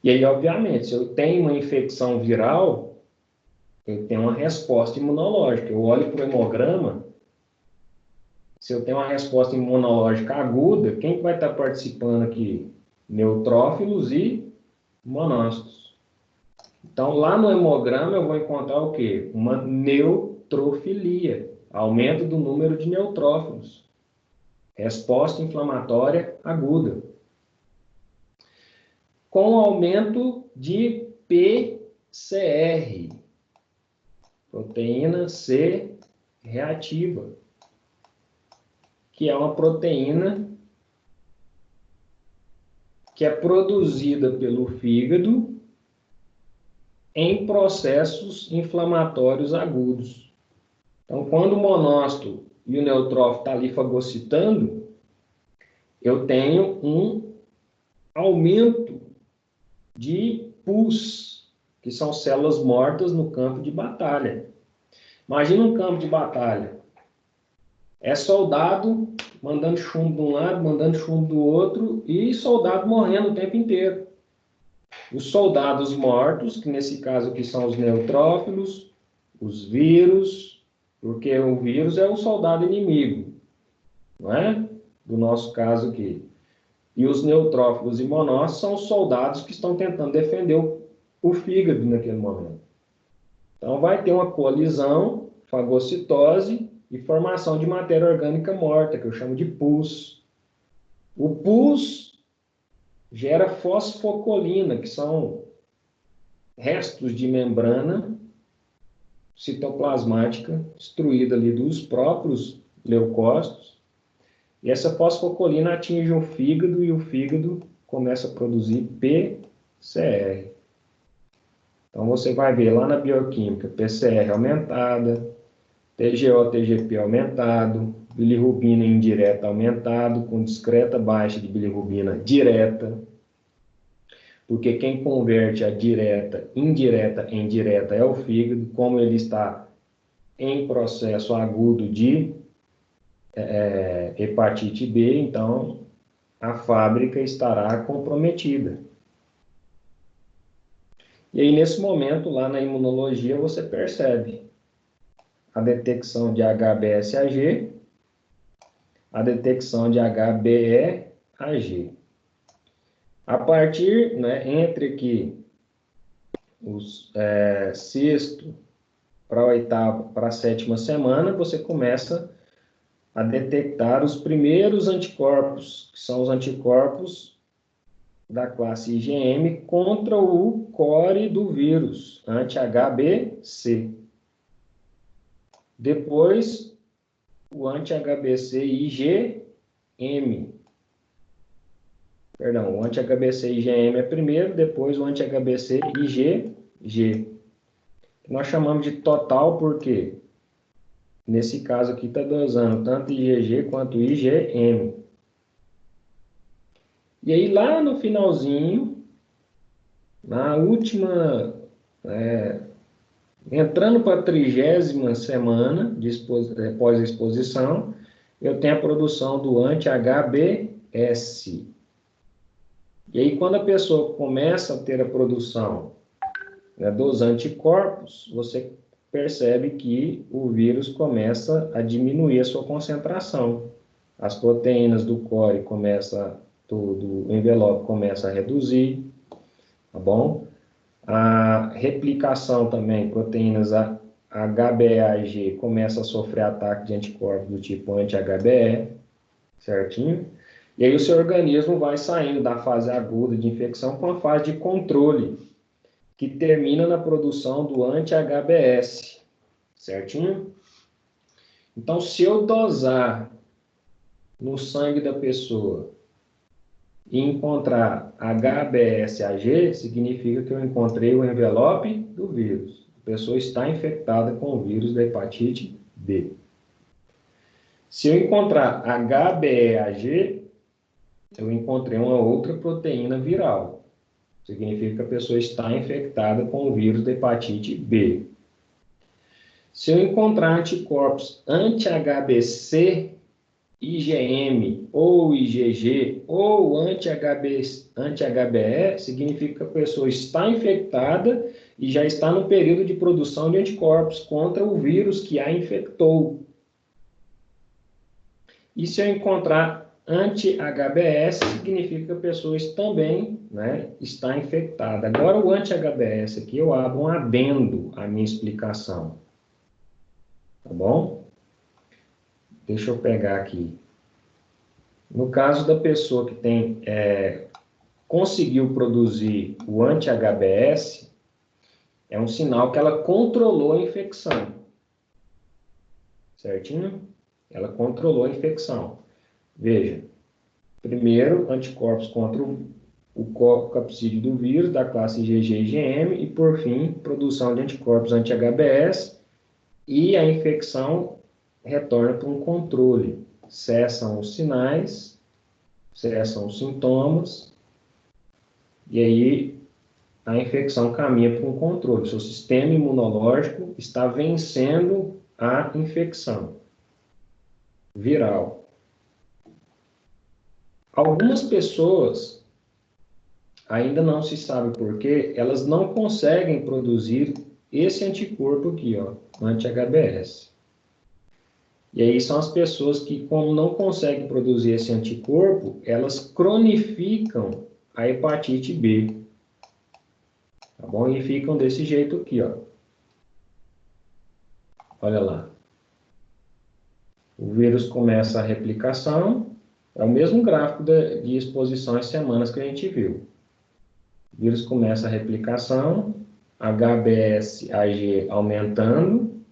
Speaker 1: E aí, obviamente, se eu tenho uma infecção viral, eu tenho uma resposta imunológica. Eu olho para o hemograma, se eu tenho uma resposta imunológica aguda, quem vai estar participando aqui? Neutrófilos e monócitos. Então, lá no hemograma, eu vou encontrar o quê? Uma neutrofilia, aumento do número de neutrófilos. Resposta inflamatória aguda. Com aumento de PCR, proteína C reativa, que é uma proteína que é produzida pelo fígado em processos inflamatórios agudos. Então, quando o monócito e o neutrófilo estão ali fagocitando, eu tenho um aumento de pus, que são células mortas no campo de batalha. Imagina um campo de batalha. É soldado mandando chumbo de um lado, mandando chumbo do outro, e soldado morrendo o tempo inteiro. Os soldados mortos, que nesse caso aqui são os neutrófilos, os vírus, porque o vírus é o soldado inimigo, não é? Do nosso caso aqui. E os neutrófilos e monócitos são os soldados que estão tentando defender o fígado naquele momento. Então vai ter uma colisão, fagocitose e formação de matéria orgânica morta, que eu chamo de pus. O pus gera fosfocolina, que são restos de membrana citoplasmática destruída ali dos próprios leucócitos. E essa fosfocolina atinge o fígado e o fígado começa a produzir PCR. Então você vai ver lá na bioquímica PCR aumentada, TGO, TGP aumentado, bilirrubina indireta aumentado, com discreta baixa de bilirrubina direta, porque quem converte a indireta em direta é o fígado, como ele está em processo agudo de hepatite B, então a fábrica estará comprometida. E aí, nesse momento, lá na imunologia, você percebe a detecção de HBsAg, a detecção de HBeAg. A partir, né, entre aqui, os sexto para a oitava, para a sétima semana, você começa a detectar os primeiros anticorpos, que são os anticorpos da classe IgM contra o core do vírus, anti-HBC. Depois, o anti-HBC IgM. Perdão, o anti-HBC IgM é primeiro, depois o anti-HBC IgG. Nós chamamos de total porque, nesse caso aqui, está dosando tanto IgG quanto IgM. E aí, lá no finalzinho, na última, entrando para a 30ª semana pós-exposição, eu tenho a produção do anti-HBS. E aí, quando a pessoa começa a ter a produção, né, dos anticorpos, você percebe que o vírus começa a diminuir a sua concentração. As proteínas do core do envelope começa a reduzir, tá bom? A replicação também, proteínas HBeAg começa a sofrer ataque de anticorpos do tipo anti-HBe, certinho? E aí o seu organismo vai saindo da fase aguda de infecção para uma fase de controle, que termina na produção do anti-HBs, certinho? Então, se eu dosar no sangue da pessoa e encontrar HBsAg, significa que eu encontrei o envelope do vírus. A pessoa está infectada com o vírus da hepatite B. Se eu encontrar HBeAg, eu encontrei uma outra proteína viral. Significa que a pessoa está infectada com o vírus da hepatite B. Se eu encontrar anticorpos anti-HBC, IgM ou IgG ou anti-HBe, significa que a pessoa está infectada e já está no período de produção de anticorpos contra o vírus que a infectou. E se eu encontrar anti-HBs, significa que a pessoa também, né, está infectada. Agora, o anti-HBs aqui, eu abro um adendo à minha explicação. Tá bom? Deixa eu pegar aqui. No caso da pessoa que conseguiu produzir o anti-HBs, é um sinal que ela controlou a infecção. Certinho? Ela controlou a infecção. Veja, primeiro, anticorpos contra o capsídeo do vírus da classe IgG e IgM e, por fim, produção de anticorpos anti-HBs e a infecção retorna para um controle. Cessam os sinais, cessam os sintomas e aí a infecção caminha para um controle. O seu sistema imunológico está vencendo a infecção viral. Algumas pessoas, ainda não se sabe por quê, elas não conseguem produzir esse anticorpo aqui, ó, anti-HBs. E aí são as pessoas que, como não conseguem produzir esse anticorpo, elas cronificam a hepatite B. Tá bom? E ficam desse jeito aqui, ó. Olha lá. O vírus começa a replicação. É o mesmo gráfico de exposição às semanas que a gente viu. O vírus começa a replicação, HBsAg aumentando,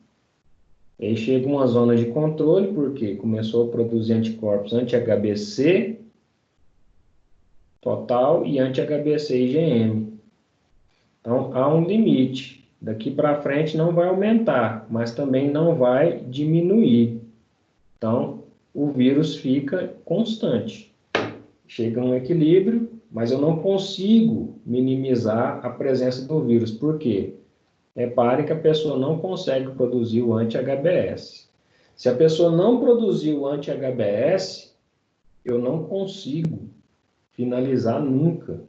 Speaker 1: e aí chega uma zona de controle, porque começou a produzir anticorpos anti-HBc total e anti-HBc IgM. Então, há um limite. Daqui para frente não vai aumentar, mas também não vai diminuir. Então, o vírus fica constante. Chega a um equilíbrio, mas eu não consigo minimizar a presença do vírus. Por quê? Repare que a pessoa não consegue produzir o anti-HBs. Se a pessoa não produzir o anti-HBs, eu não consigo finalizar nunca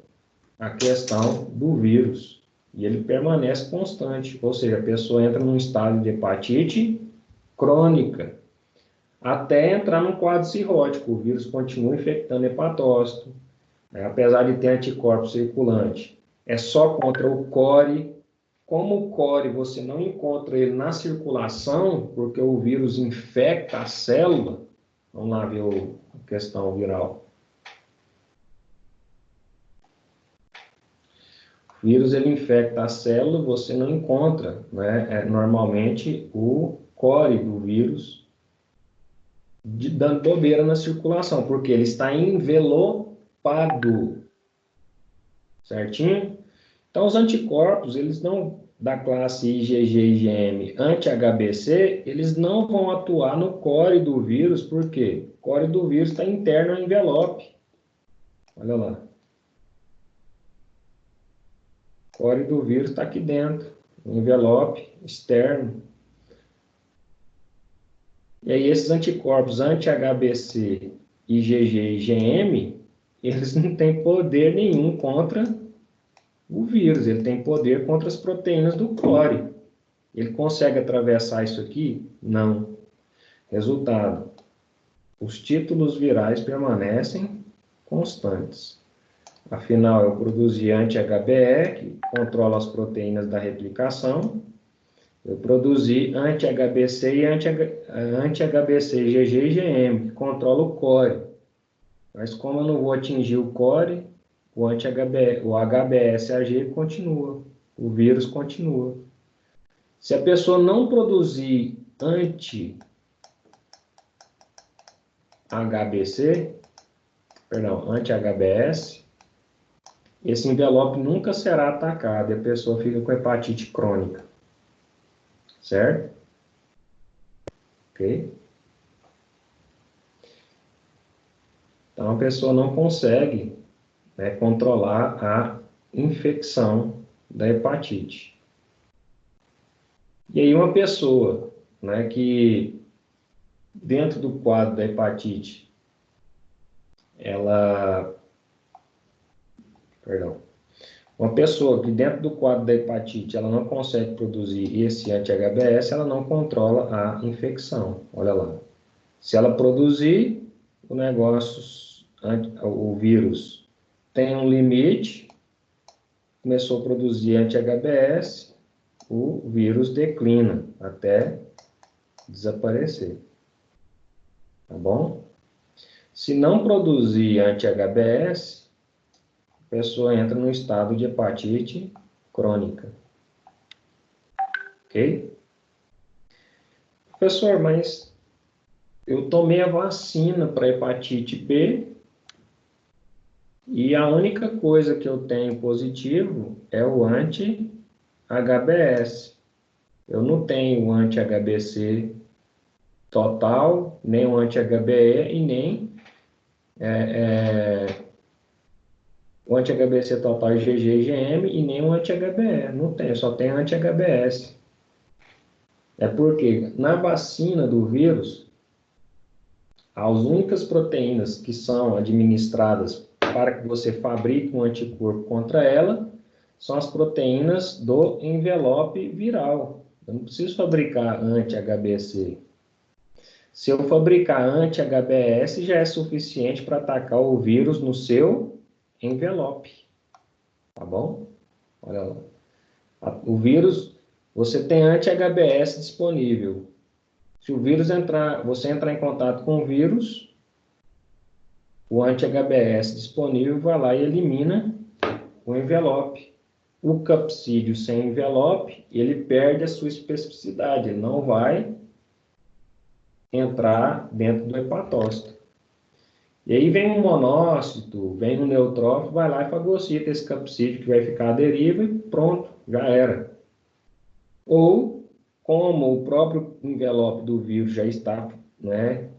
Speaker 1: a questão do vírus. E ele permanece constante. Ou seja, a pessoa entra num estado de hepatite crônica, até entrar num quadro cirrótico. O vírus continua infectando hepatócito, né? Apesar de ter anticorpo circulante. É só contra o core. Como o core você não encontra ele na circulação, porque o vírus infecta a célula. Vamos lá ver a questão viral. O vírus ele infecta a célula, você não encontra, né, normalmente o core do vírus dando bobeira na circulação, porque ele está envelopado, certinho? Então, os anticorpos, eles não, da classe IgG e IgM anti-HBc, eles não vão atuar no core do vírus, por quê? O core do vírus está interno ao envelope. Olha lá. O core do vírus está aqui dentro, o envelope externo. E aí esses anticorpos anti-HBc, IgG e IgM, eles não têm poder nenhum contra o vírus, ele tem poder contra as proteínas do core. Ele consegue atravessar isso aqui? Não. Resultado, os títulos virais permanecem constantes. Afinal, eu produzi anti-HBE, que controla as proteínas da replicação. Eu produzi anti-HBC e anti-HBC GG e GM, que controla o core. Mas como eu não vou atingir o core, o HBsAg continua, o vírus continua. Se a pessoa não produzir anti-HBS, esse envelope nunca será atacado e a pessoa fica com hepatite crônica. Certo? Ok? Então a pessoa não consegue, né, controlar a infecção da hepatite. E aí uma pessoa, né, que dentro do quadro da hepatite, uma pessoa que dentro do quadro da hepatite, ela não consegue produzir esse anti-HBS, ela não controla a infecção. Olha lá. Se ela produzir, o vírus tem um limite, começou a produzir anti-HBS, o vírus declina até desaparecer. Tá bom? Se não produzir anti-HBS, a pessoa entra no estado de hepatite crônica. Ok? Professor, mas eu tomei a vacina para hepatite B e a única coisa que eu tenho positivo é o anti-HBS. Eu não tenho o anti-HBC total, nem o anti-HBE e nem o anti-HBC total IgG e IgM e nem o anti-HBE. Não tem, só tem anti-HBS. É porque na vacina do vírus, as únicas proteínas que são administradas para que você fabrique um anticorpo contra ela são as proteínas do envelope viral. Eu não preciso fabricar anti-HBC. Se eu fabricar anti-HBS, já é suficiente para atacar o vírus no seu envelope. Tá bom? Olha lá. O vírus, você tem anti-HBS disponível. Se o vírus você entrar em contato com o vírus, o anti-HBS disponível vai lá e elimina o envelope. O capsídeo sem envelope, ele perde a sua especificidade, ele não vai entrar dentro do hepatócito. E aí vem um monócito, vem um neutrófilo, vai lá e fagocita esse capsídeo que vai ficar à deriva e pronto, já era. Ou, como o próprio envelope do vírus já está, né,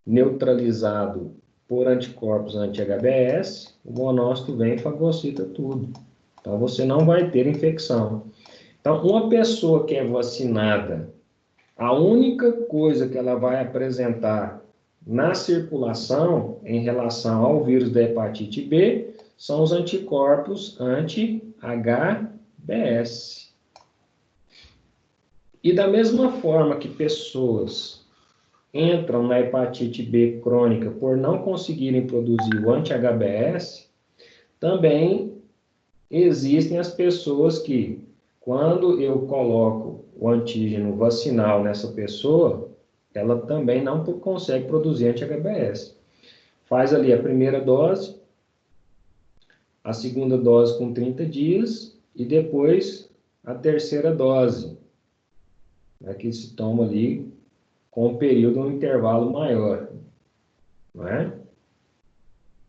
Speaker 1: neutralizado por anticorpos anti-HBS, o monócito vem e fagocita tudo. Então, você não vai ter infecção. Então, uma pessoa que é vacinada, a única coisa que ela vai apresentar na circulação em relação ao vírus da hepatite B são os anticorpos anti-HBS. E da mesma forma que pessoas entram na hepatite B crônica por não conseguirem produzir o anti-HBS, também existem as pessoas que, quando eu coloco o antígeno vacinal nessa pessoa, ela também não consegue produzir anti-HBS. Faz ali a primeira dose, a segunda dose com 30 dias e depois a terceira dose, né, que se toma ali com um período, um intervalo maior, não é?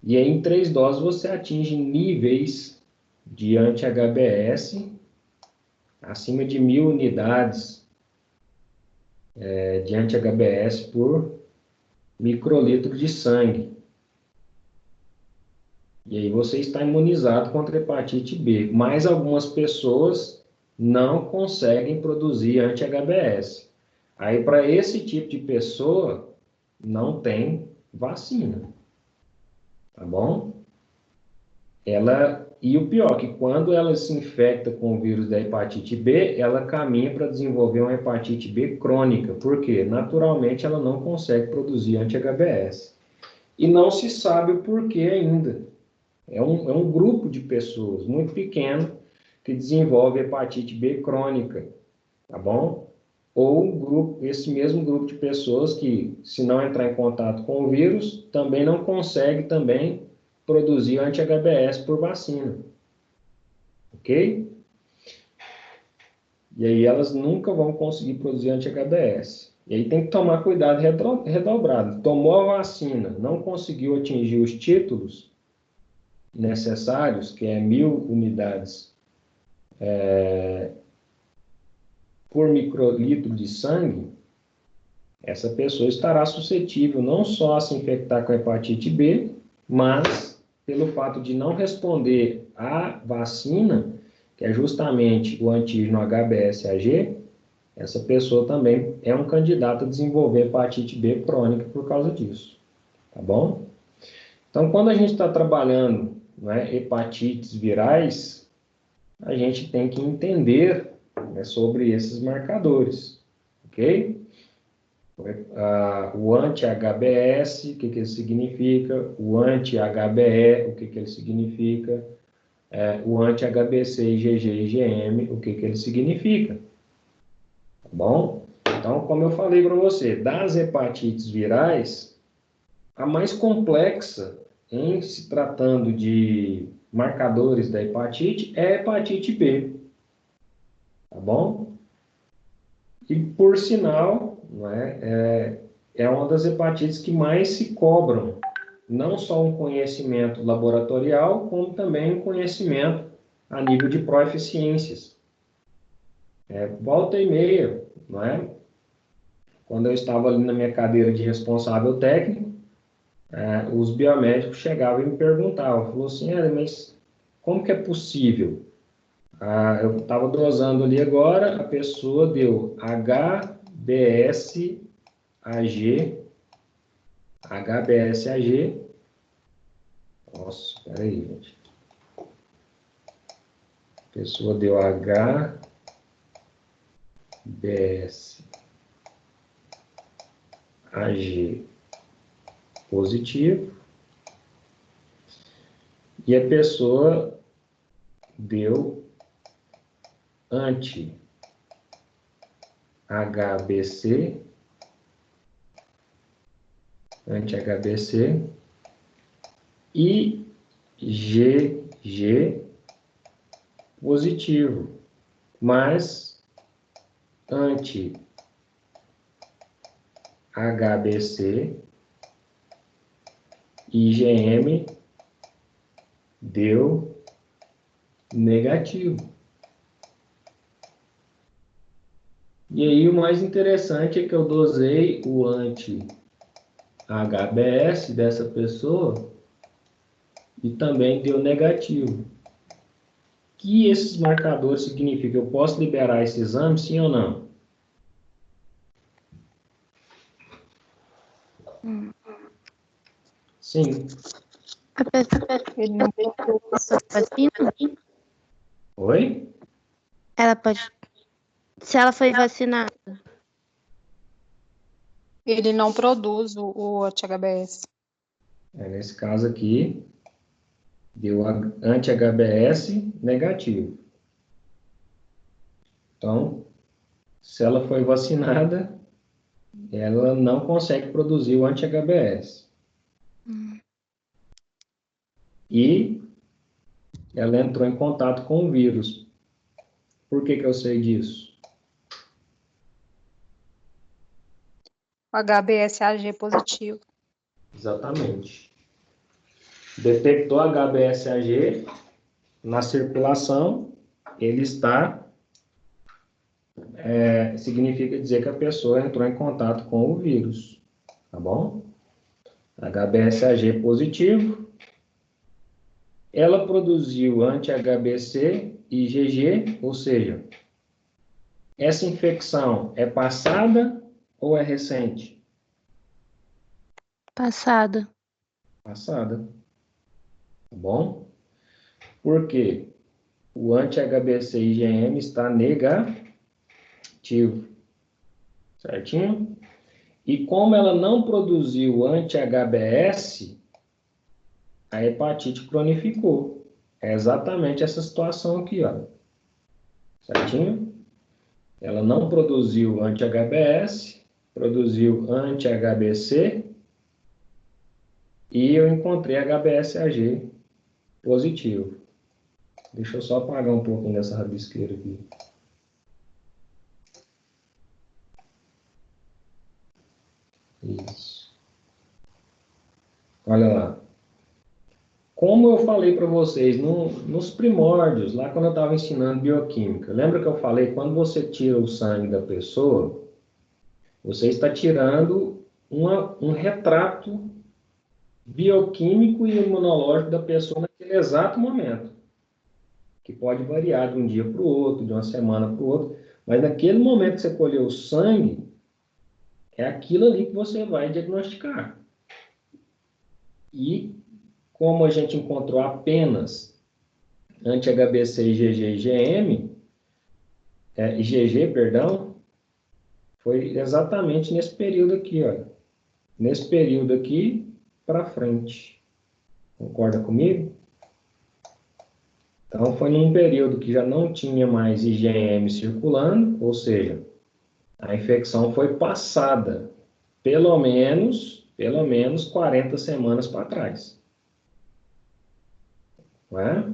Speaker 1: E aí, em 3 doses, você atinge níveis de anti-HBS acima de 1.000 unidades de anti-HBS por microlitro de sangue. E aí você está imunizado contra a hepatite B. Mas algumas pessoas não conseguem produzir anti-HBS. Aí, para esse tipo de pessoa, não tem vacina. tá bom? E o pior, que quando ela se infecta com o vírus da hepatite B, ela caminha para desenvolver uma hepatite B crônica. Por quê? Naturalmente, ela não consegue produzir anti-HBs. E não se sabe o porquê ainda. É um grupo de pessoas muito pequeno que desenvolve hepatite B crônica, tá bom? Ou esse mesmo grupo de pessoas que, se não entrar em contato com o vírus, também não consegue também produzir anti-HBs por vacina, ok? E aí elas nunca vão conseguir produzir anti-HBs. E aí tem que tomar cuidado redobrado. Tomou a vacina, não conseguiu atingir os títulos necessários, que é 1.000 unidades por microlitro de sangue, essa pessoa estará suscetível não só a se infectar com hepatite B, mas pelo fato de não responder à vacina, que é justamente o antígeno HBsAg, essa pessoa também é um candidato a desenvolver hepatite B crônica por causa disso, tá bom? Então, quando a gente está trabalhando, né, hepatites virais, a gente tem que entender, né, sobre esses marcadores, ok? O anti-HBs, o que ele significa? O anti-HBe, o que ele significa? O anti-HBc, IgG e IgM, o que ele significa? Tá bom? Então, como eu falei para você, das hepatites virais, a mais complexa em se tratando de marcadores da hepatite é a hepatite B, tá bom? E, por sinal, não é uma das hepatites que mais se cobram, não só um conhecimento laboratorial, como também um conhecimento a nível de proeficiências. Volta e meia, não é? Quando eu estava ali na minha cadeira de responsável técnico, os biomédicos chegavam e me perguntavam, falou assim, mas como que é possível? Eu estava dosando ali agora, a pessoa deu HBsAg, nossa, peraí, gente. A pessoa deu HBsAg positivo e a pessoa deu anti-HBc e IgG positivo, mas anti-HBc e IgM deu negativo. E aí o mais interessante é que eu dosei o anti-HBs dessa pessoa e também deu negativo. O que esses marcadores significam? Eu posso liberar esse exame, sim ou não? Sim.
Speaker 3: A pessoa
Speaker 2: Ele não,
Speaker 3: vacina,
Speaker 1: Oi?
Speaker 3: ela pode. Se ela foi vacinada,
Speaker 2: ele não produz o anti-HBs.
Speaker 1: Nesse caso aqui, deu anti-HBs negativo. Então, se ela foi vacinada, ela não consegue produzir o anti-HBs. E ela entrou em contato com o vírus. Por que eu sei disso?
Speaker 2: O HBsAg positivo.
Speaker 1: Exatamente. Detectou HBsAg na circulação, ele está, significa dizer que a pessoa entrou em contato com o vírus, tá bom? HBsAg positivo, ela produziu anti-HBc e IgG, ou seja, essa infecção é passada ou é recente?
Speaker 3: passada.
Speaker 1: Passada. Tá bom? Por quê? O anti-HBC IgM está negativo, certinho? E como ela não produziu anti-HBS, a hepatite cronificou. É exatamente essa situação aqui, ó. Certinho? Ela não produziu anti-HBS, produziu anti-HBC e eu encontrei HBsAg positivo. Deixa eu só apagar um pouquinho dessa rabisqueira aqui. Isso. Olha lá. Como eu falei para vocês nos primórdios, lá quando eu estava ensinando bioquímica, lembra que eu falei, quando você tira o sangue da pessoa, você está tirando um retrato bioquímico e imunológico da pessoa naquele exato momento, que pode variar de um dia para o outro, de uma semana para o outro, mas naquele momento que você colheu o sangue, é aquilo ali que você vai diagnosticar. E como a gente encontrou apenas anti-HBC, IgG e IgG, perdão, foi exatamente nesse período aqui, olha. Nesse período aqui para frente. Concorda comigo? Então, foi num período que já não tinha mais IgM circulando, ou seja, a infecção foi passada pelo menos 40 semanas para trás. Não é?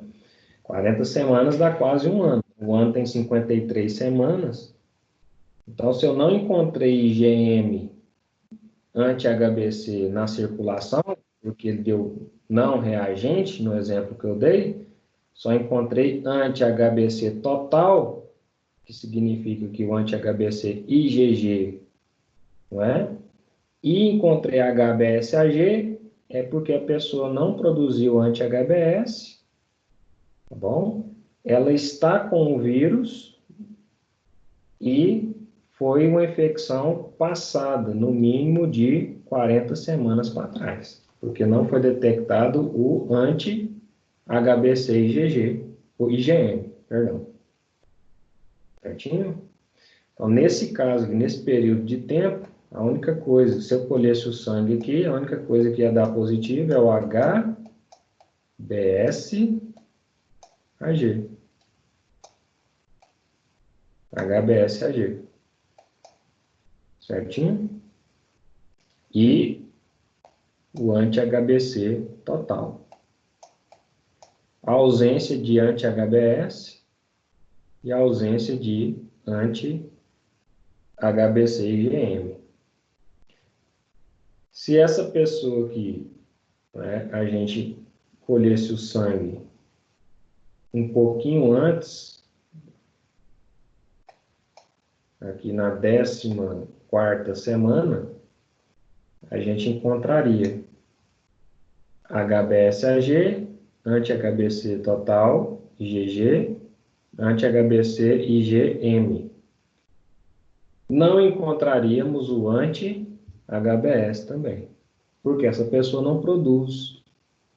Speaker 1: 40 semanas dá quase um ano. O ano tem 53 semanas. Então, se eu não encontrei IgM anti-HBC na circulação, porque ele deu não reagente, no exemplo que eu dei, só encontrei anti-HBC total, que significa que o anti-HBC IgG, não é? E encontrei HBsAg, é porque a pessoa não produziu anti-HBs, tá bom? Ela está com o vírus e foi uma infecção passada, no mínimo de 40 semanas para trás, porque não foi detectado o anti-HBC IgG, o IgM, perdão. Certinho? Então, nesse caso, nesse período de tempo, a única coisa, se eu colhesse o sangue aqui, a única coisa que ia dar positivo é o HBsAg. HBsAg. Certinho? E o anti-HBC total. A ausência de anti-HBs e a ausência de anti-HBC IgM. Se essa pessoa aqui, né, a gente colhesse o sangue um pouquinho antes, aqui na 14ª semana, a gente encontraria HBsAg, anti-HBC total, IgG, anti-HBC IgM. Não encontraríamos o anti-HBs também, porque essa pessoa não produz.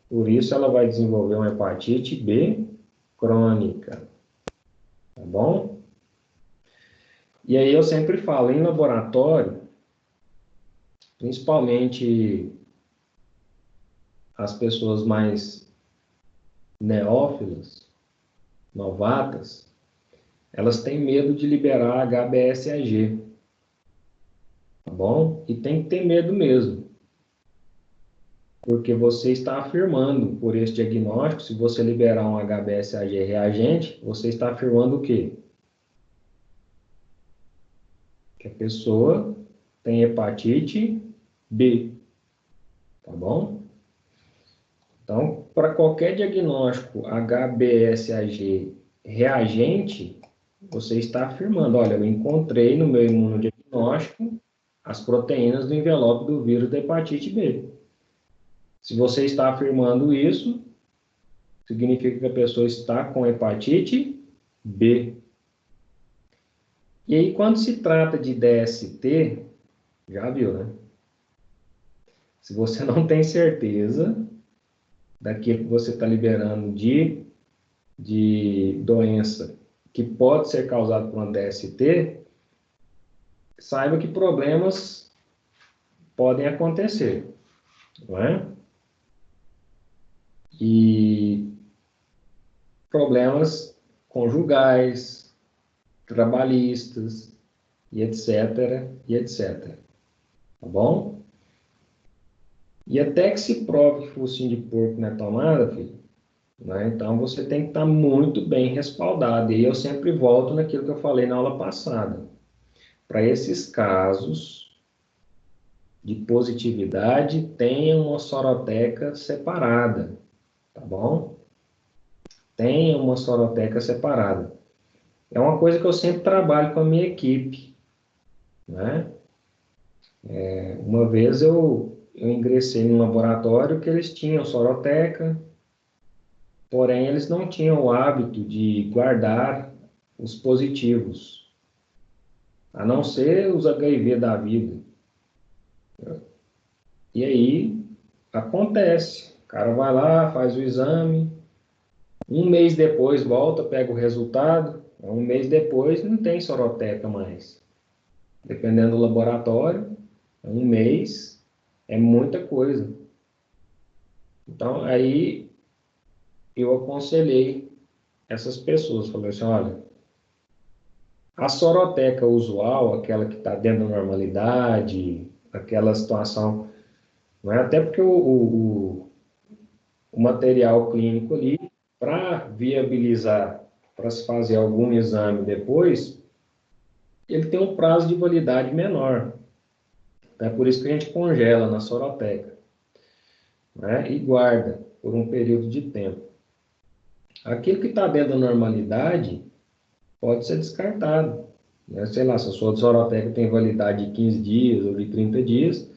Speaker 1: Por isso ela vai desenvolver uma hepatite B crônica. Tá bom? E aí eu sempre falo, em laboratório, principalmente as pessoas mais neófilas, novatas, elas têm medo de liberar HBsAg. Tá bom? E tem que ter medo mesmo. Porque você está afirmando, por esse diagnóstico, se você liberar um HBsAg reagente, você está afirmando o quê? Que a pessoa tem hepatite B. Tá bom? Então, para qualquer diagnóstico HBsAg reagente, você está afirmando, olha, eu encontrei no meu imunodiagnóstico as proteínas do envelope do vírus da hepatite B. Se você está afirmando isso, significa que a pessoa está com hepatite B. E aí, quando se trata de DST, já viu, né? Se você não tem certeza, daquilo que você está liberando de doença que pode ser causado por uma DST, saiba que problemas podem acontecer, não é? E problemas conjugais, trabalhistas, e etc, e etc. Tá bom? E até que se prove que focinho de porco não é tomada, filho, né? Então você tem que estar muito bem respaldado. E eu sempre volto naquilo que eu falei na aula passada. Para esses casos de positividade, tenha uma soroteca separada, tá bom? Tenha uma soroteca separada. É uma coisa que eu sempre trabalho com a minha equipe, né? Uma vez eu ingressei num laboratório que eles tinham soroteca, porém eles não tinham o hábito de guardar os positivos, a não ser os HIV da vida. E aí acontece, o cara vai lá, faz o exame, um mês depois volta, pega o resultado, um mês depois não tem soroteca mais. Dependendo do laboratório, um mês é muita coisa. Então, aí eu aconselhei essas pessoas, falei assim, olha, a soroteca usual, aquela que está dentro da normalidade, aquela situação, não é? Até porque o material clínico ali, para viabilizar, para se fazer algum exame depois, ele tem um prazo de validade menor. É por isso que a gente congela na soroteca, né? E guarda por um período de tempo. Aquilo que está dentro da normalidade pode ser descartado, né? Sei lá, se a sua soroteca tem validade de 15 dias ou de 30 dias,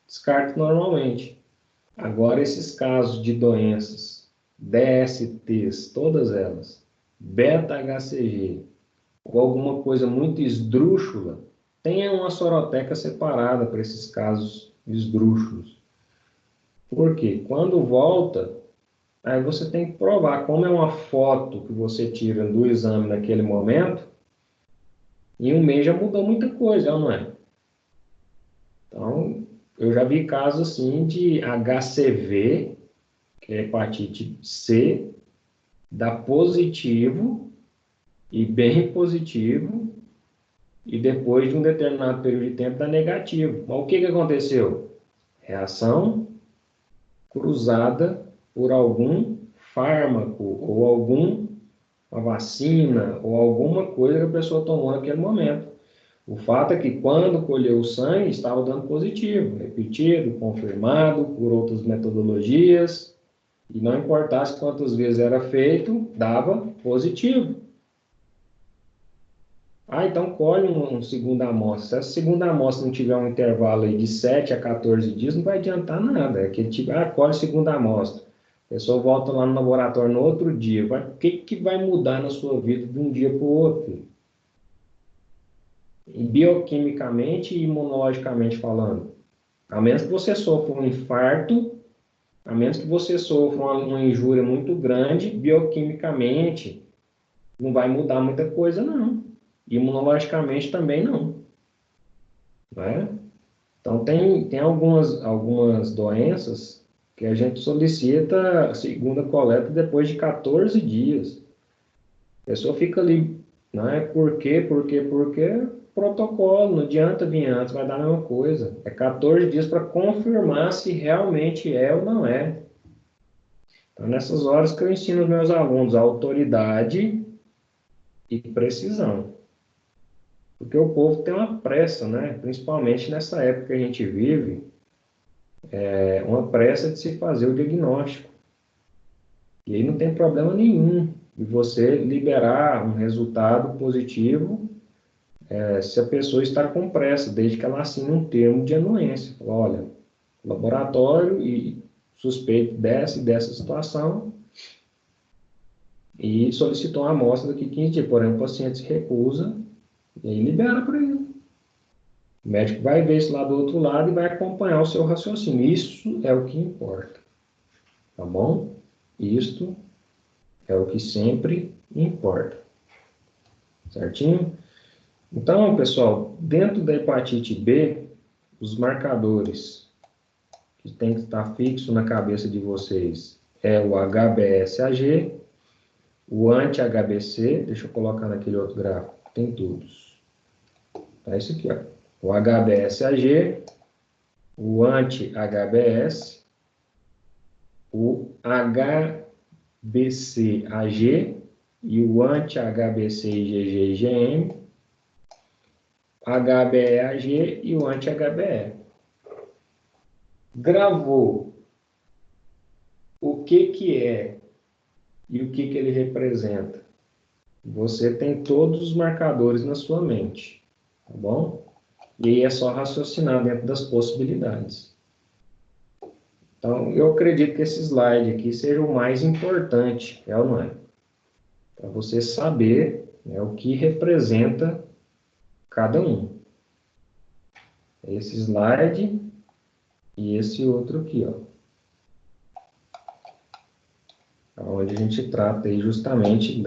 Speaker 1: descarta normalmente. Agora, esses casos de doenças, DSTs, todas elas, beta-HCG, ou alguma coisa muito esdrúxula, tenha uma soroteca separada para esses casos esdrúxulos. Por quê? Quando volta, aí você tem que provar, como é uma foto que você tira do exame naquele momento, em um mês já mudou muita coisa, não é? Então, eu já vi casos assim de HCV, que é hepatite C, dá positivo, e bem positivo, e depois de um determinado período de tempo dá negativo. Mas o que aconteceu? Reação cruzada por algum fármaco, ou alguma vacina, ou alguma coisa que a pessoa tomou naquele momento. O fato é que quando colheu o sangue, estava dando positivo, repetido, confirmado por outras metodologias, e não importasse quantas vezes era feito, dava positivo. Ah, então colhe uma segunda amostra. Se a segunda amostra não tiver um intervalo aí de 7 a 14 dias, não vai adiantar nada. É que ele tiver, colhe segunda amostra. A pessoa volta lá no laboratório no outro dia. O que vai mudar na sua vida de um dia para o outro? E bioquimicamente e imunologicamente falando. A menos que você sofra um infarto, a menos que você sofra uma injúria muito grande, bioquimicamente, não vai mudar muita coisa, não. Imunologicamente também não. Não é? Então, tem algumas doenças que a gente solicita a segunda coleta depois de 14 dias. A pessoa fica ali, não é? Por quê? Protocolo, não adianta vir antes, vai dar a mesma coisa. É 14 dias para confirmar se realmente é ou não é. Então, nessas horas que eu ensino aos meus alunos autoridade e precisão. Porque o povo tem uma pressa, né? Principalmente nessa época que a gente vive, uma pressa de se fazer o diagnóstico. E aí não tem problema nenhum de você liberar um resultado positivo se a pessoa está com pressa, desde que ela assine um termo de anuência. Fala, olha, laboratório e suspeito dessa situação e solicitou uma amostra daqui 15 dias. Porém, o paciente se recusa e aí libera para ele. O médico vai ver isso lá do outro lado e vai acompanhar o seu raciocínio. Isso é o que importa. tá bom? Isto é o que sempre importa, certinho? Então, pessoal, dentro da hepatite B, os marcadores que tem que estar fixo na cabeça de vocês é o HBsAg, o anti-HBC, deixa eu colocar naquele outro gráfico, tem todos. Tá isso aqui, ó. O HBsAg, o anti-HBs, o HBcAg e o anti-HBc-IgG-IgM, HBeAg e o anti-HBe. Gravou o que é e o que ele representa. Você tem todos os marcadores na sua mente, tá bom? E aí é só raciocinar dentro das possibilidades. Então, eu acredito que esse slide aqui seja o mais importante, é ou não é? Para você saber, né, o que representa cada um. Esse slide e esse outro aqui, ó. Onde a gente trata aí justamente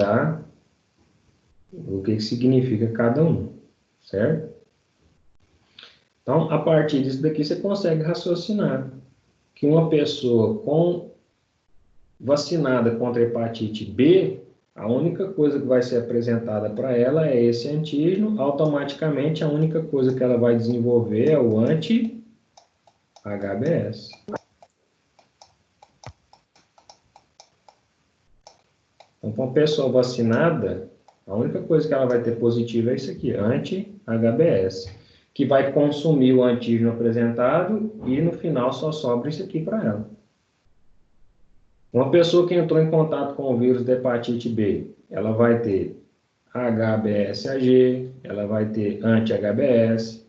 Speaker 1: o que significa cada um, certo? Então, a partir disso daqui, você consegue raciocinar que uma pessoa vacinada contra hepatite B, a única coisa que vai ser apresentada para ela é esse antígeno, automaticamente a única coisa que ela vai desenvolver é o anti-HBs. Então, para uma pessoa vacinada, a única coisa que ela vai ter positiva é isso aqui, anti-HBs, que vai consumir o antígeno apresentado e no final só sobra isso aqui para ela. Uma pessoa que entrou em contato com o vírus da hepatite B, ela vai ter HBsAg, ela vai ter anti-HBs,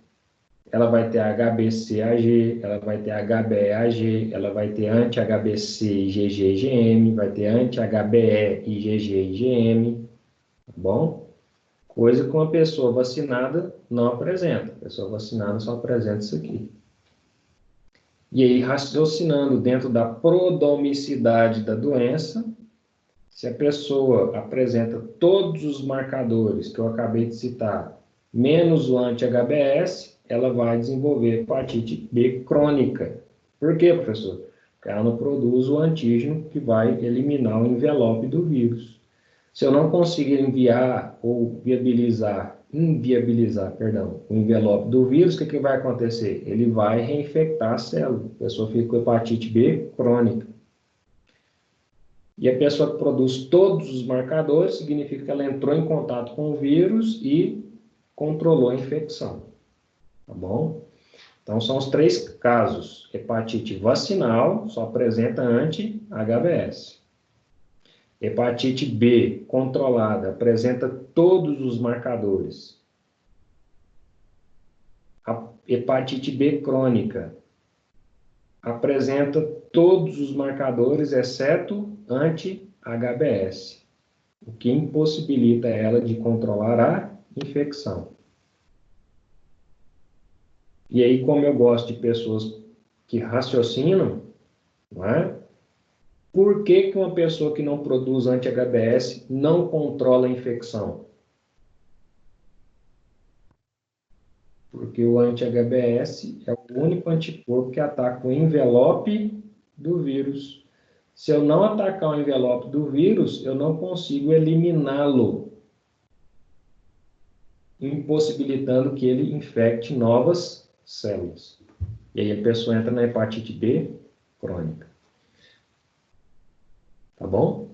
Speaker 1: ela vai ter HBcAg, ela vai ter HBeAg, ela vai ter anti-HBc-IgG-IgM, vai ter anti-HBe-IgG-IgM, tá bom? Coisa que uma pessoa vacinada não apresenta. A pessoa vacinada só apresenta isso aqui. E aí, raciocinando dentro da prodromicidade da doença, se a pessoa apresenta todos os marcadores que eu acabei de citar, menos o anti-HBs, ela vai desenvolver hepatite B crônica. Por quê, professor? Porque ela não produz o antígeno que vai eliminar o envelope do vírus. Se eu não conseguir inviabilizar, o envelope do vírus, o que vai acontecer? Ele vai reinfectar a célula. A pessoa fica com hepatite B crônica. E a pessoa que produz todos os marcadores, significa que ela entrou em contato com o vírus e controlou a infecção. Tá bom? Então, são os três casos. Hepatite vacinal, só apresenta anti-HBs. Hepatite B controlada, apresenta todos os marcadores. A hepatite B crônica apresenta todos os marcadores, exceto anti-HBs, o que impossibilita ela de controlar a infecção. E aí, como eu gosto de pessoas que raciocinam, não é? Por que uma pessoa que não produz anti-HBs não controla a infecção? Porque o anti-HBs é o único anticorpo que ataca o envelope do vírus. Se eu não atacar o envelope do vírus, eu não consigo eliminá-lo, impossibilitando que ele infecte novas células. E aí a pessoa entra na hepatite B crônica. Tá bom?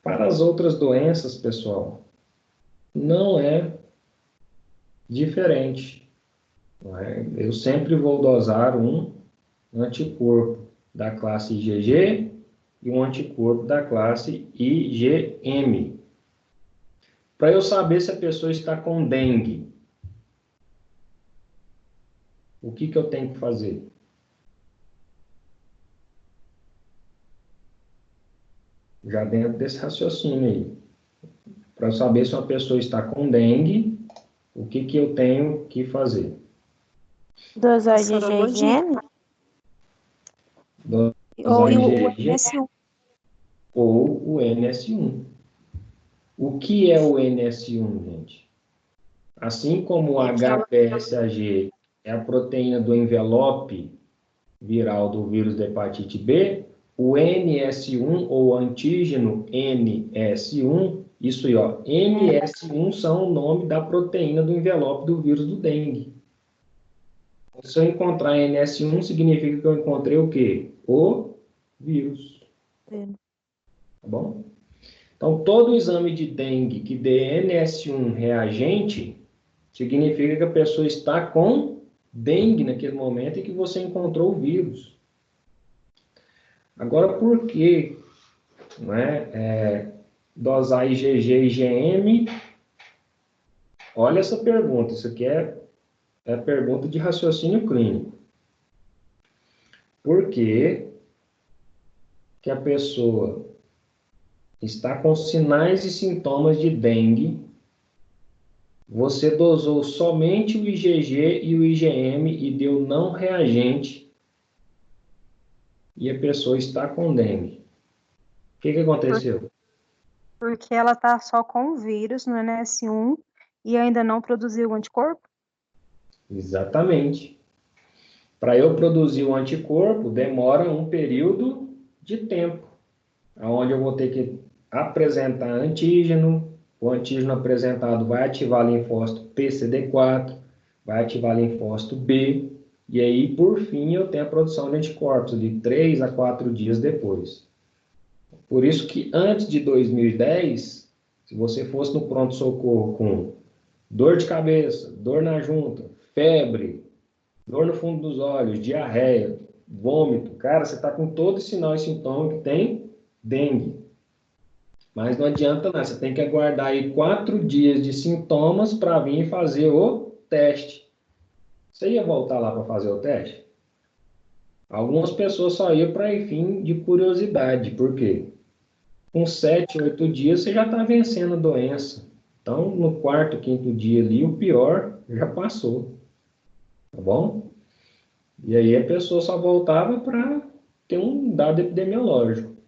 Speaker 1: Para as outras doenças, pessoal, não é diferente. Não é? Eu sempre vou dosar um anticorpo da classe IgG e um anticorpo da classe IgM. Para eu saber se a pessoa está com dengue, o que que eu tenho que fazer? Já dentro desse raciocínio aí. Para saber se uma pessoa está com dengue, o que que eu tenho que fazer?
Speaker 3: Dosagem de
Speaker 2: Sorologia.
Speaker 3: IgM?
Speaker 2: Ou
Speaker 1: Dosagem
Speaker 2: o
Speaker 1: GG
Speaker 2: NS1.
Speaker 1: ou o NS1. O que é o NS1, gente? Assim como o HPSAG é a proteína do envelope viral do vírus da hepatite B, o NS1 ou antígeno NS1, isso aí, ó, NS1 são o nome da proteína do envelope do vírus do dengue. Se eu encontrar NS1, significa que eu encontrei o quê? O vírus. Tá bom? Então, todo exame de dengue que dê NS1 reagente, significa que a pessoa está com dengue naquele momento e que você encontrou o vírus. Agora, por que, não dosar IgG e IgM? Olha essa pergunta, isso aqui é pergunta de raciocínio clínico. Por que que a pessoa está com sinais e sintomas de dengue, você dosou somente o IgG e o IgM e deu não reagente, e a pessoa está com dengue? O que que aconteceu?
Speaker 2: Porque ela está só com o vírus no NS1 e ainda não produziu o anticorpo?
Speaker 1: Exatamente. Para eu produzir o anticorpo, demora um período de tempo, onde eu vou ter que apresentar antígeno, o antígeno apresentado vai ativar linfócito PCD4, vai ativar linfócito B, e aí, por fim, eu tenho a produção de anticorpos de 3 a 4 dias depois. Por isso que antes de 2010, se você fosse no pronto-socorro com dor de cabeça, dor na junta, febre, dor no fundo dos olhos, diarreia, vômito, cara, você está com todo sinal e sintoma que tem dengue. Mas não adianta nada, você tem que aguardar aí 4 dias de sintomas para vir fazer o teste. Você ia voltar lá para fazer o teste? Algumas pessoas só iam para fim de curiosidade, por quê? Com 7, 8 dias você já está vencendo a doença. Então, no quarto, quinto dia ali, o pior já passou, tá bom? E aí a pessoa só voltava para ter um dado epidemiológico.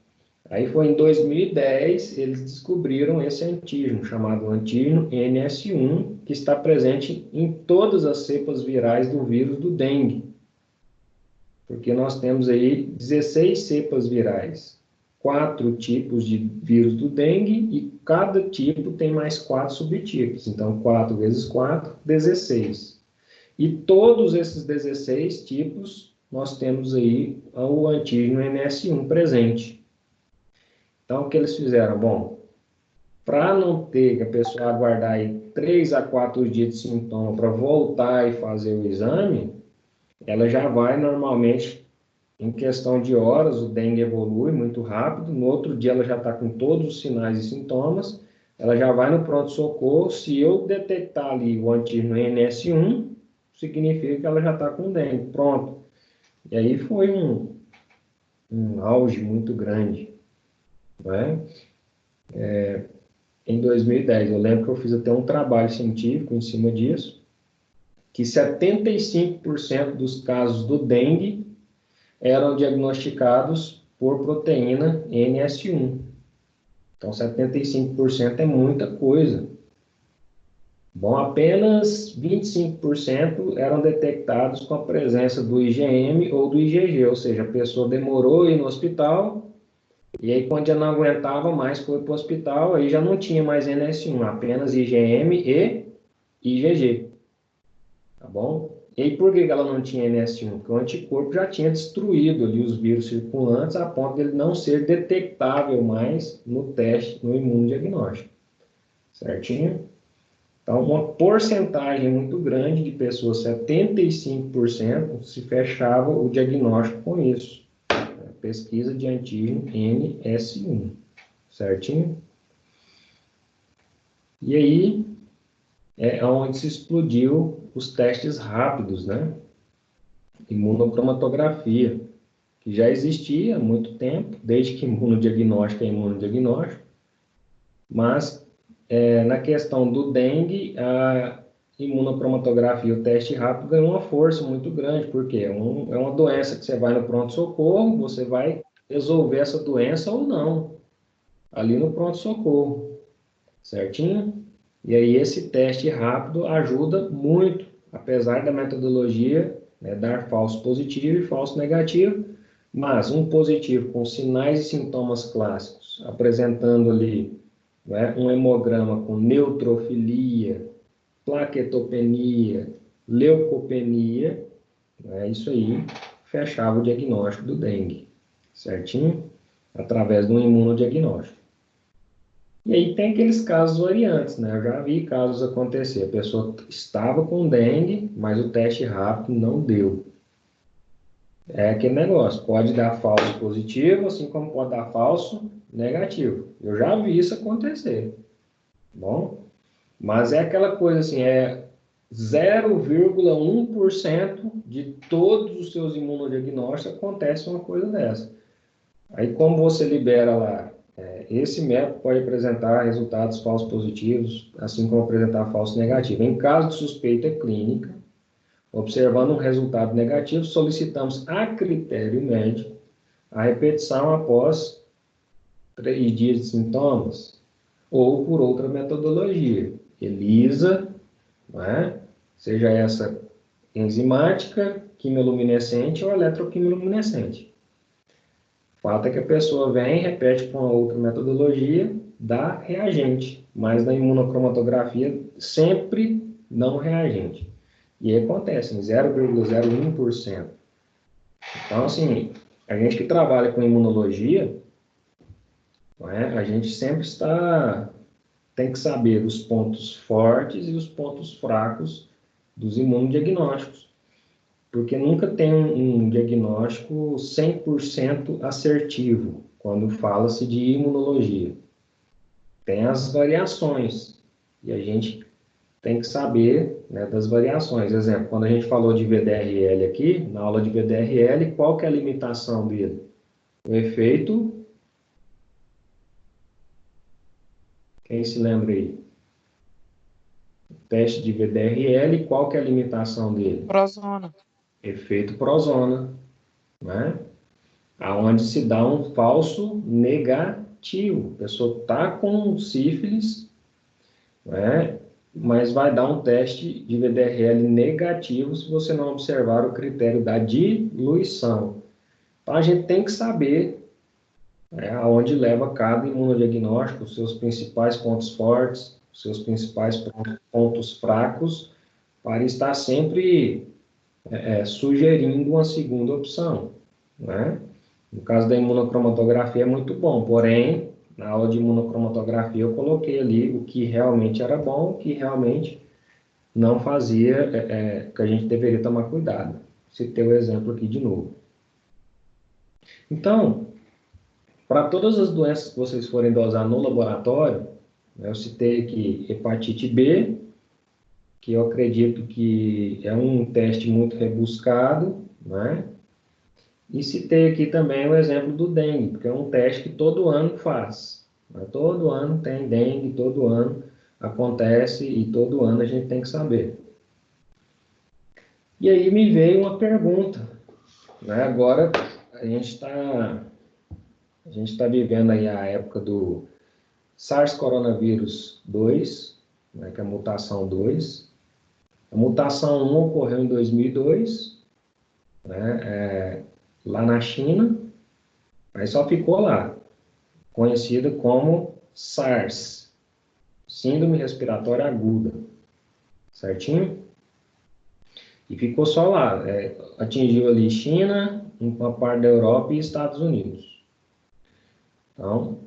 Speaker 1: Aí foi em 2010, eles descobriram esse antígeno, chamado antígeno NS1, que está presente em todas as cepas virais do vírus do dengue. Porque nós temos aí 16 cepas virais, 4 tipos de vírus do dengue, e cada tipo tem mais 4 subtipos. Então, 4 vezes 4, 16. E todos esses 16 tipos, nós temos aí o antígeno NS1 presente. Então, o que eles fizeram? Bom, para não ter que a pessoa aguardar aí 3 a 4 dias de sintoma para voltar e fazer o exame, ela já vai normalmente, em questão de horas, o dengue evolui muito rápido, no outro dia ela já está com todos os sinais e sintomas, ela já vai no pronto-socorro, se eu detectar ali o antígeno NS1, significa que ela já está com dengue, pronto. E aí foi um auge muito grande, não é? Em 2010. Eu lembro que eu fiz até um trabalho científico em cima disso, que 75% dos casos do dengue eram diagnosticados por proteína NS1. Então, 75% é muita coisa. Bom, apenas 25% eram detectados com a presença do IgM ou do IgG, ou seja, a pessoa demorou a ir no hospital, e aí, quando já não aguentava mais, foi para o hospital, aí já não tinha mais NS1, apenas IgM e IgG, tá bom? E aí, por que ela não tinha NS1? Porque o anticorpo já tinha destruído ali os vírus circulantes a ponto de ele não ser detectável mais no teste, no imunodiagnóstico, certinho? Então, uma porcentagem muito grande de pessoas, 75%, se fechava o diagnóstico com isso. Pesquisa de antígeno NS1, certinho? E aí é onde se explodiu os testes rápidos, né? imunocromatografia, que já existia há muito tempo, desde que imunodiagnóstico é imunodiagnóstico, mas na questão do dengue, a imunocromatografia, o teste rápido, ganhou uma força muito grande, porque é uma doença que você vai no pronto-socorro, você vai resolver essa doença ou não, ali no pronto-socorro, certinho? E aí esse teste rápido ajuda muito, apesar da metodologia, né, dar falso positivo e falso negativo, mas um positivo com sinais e sintomas clássicos, apresentando ali, né, um hemograma com neutrofilia, plaquetopenia, leucopenia, né, isso aí fechava o diagnóstico do dengue, certinho? Através de um imunodiagnóstico. E aí tem aqueles casos variantes, né? Eu já vi casos acontecer. A pessoa estava com dengue, mas o teste rápido não deu. É aquele negócio, pode dar falso positivo, assim como pode dar falso negativo. Eu já vi isso acontecer. Bom, mas é aquela coisa assim, 0,1% de todos os seus imunodiagnósticos acontece uma coisa dessa. Aí como você libera lá, esse método pode apresentar resultados falsos positivos, assim como apresentar falso negativo. Em caso de suspeita clínica, observando um resultado negativo, solicitamos a critério médico a repetição após 3 dias de sintomas, ou por outra metodologia, ELISA, não é? Seja essa enzimática, quimiluminescente ou eletroquimiluminescente. O fato é que a pessoa vem, repete com a outra metodologia, dá reagente, mas na imunocromatografia sempre não reagente. E aí acontece em 0,01%. Então, assim, a gente que trabalha com imunologia, não é? A gente sempre tem que saber os pontos fortes e os pontos fracos dos imunodiagnósticos, porque nunca tem um diagnóstico 100% assertivo quando fala-se de imunologia. Tem as variações, e a gente tem que saber, né, das variações. Exemplo, quando a gente falou de VDRL aqui, na aula de VDRL, qual que é a limitação dele? O efeito, quem se lembra aí? O teste de VDRL, qual que é a limitação dele?
Speaker 4: Prozona.
Speaker 1: Efeito prozona, né? Aonde se dá um falso negativo. A pessoa está com sífilis, né? Mas vai dar um teste de VDRL negativo se você não observar o critério da diluição. Então, a gente tem que saber, né, aonde leva cada imunodiagnóstico, os seus principais pontos fortes, os seus principais pontos fracos, para estar sempre sugerindo uma segunda opção, né? No caso da imunocromatografia é muito bom, porém, na aula de imunocromatografia eu coloquei ali o que realmente era bom, o que realmente não fazia, que a gente deveria tomar cuidado. Citei o exemplo aqui de novo. Então, para todas as doenças que vocês forem dosar no laboratório, né, eu citei aqui hepatite B, que eu acredito que é um teste muito rebuscado, né? E citei aqui também o exemplo do dengue, porque é um teste que todo ano faz. Né? Todo ano tem dengue, todo ano acontece e todo ano a gente tem que saber. E aí me veio uma pergunta, né? Agora a gente está vivendo aí a época do SARS coronavírus 2, né, que é a mutação 2. A mutação 1 ocorreu em 2002, né, lá na China, aí só ficou lá, conhecida como SARS, Síndrome Respiratória Aguda, certinho? E ficou só lá, atingiu ali China, uma parte da Europa e Estados Unidos. Então,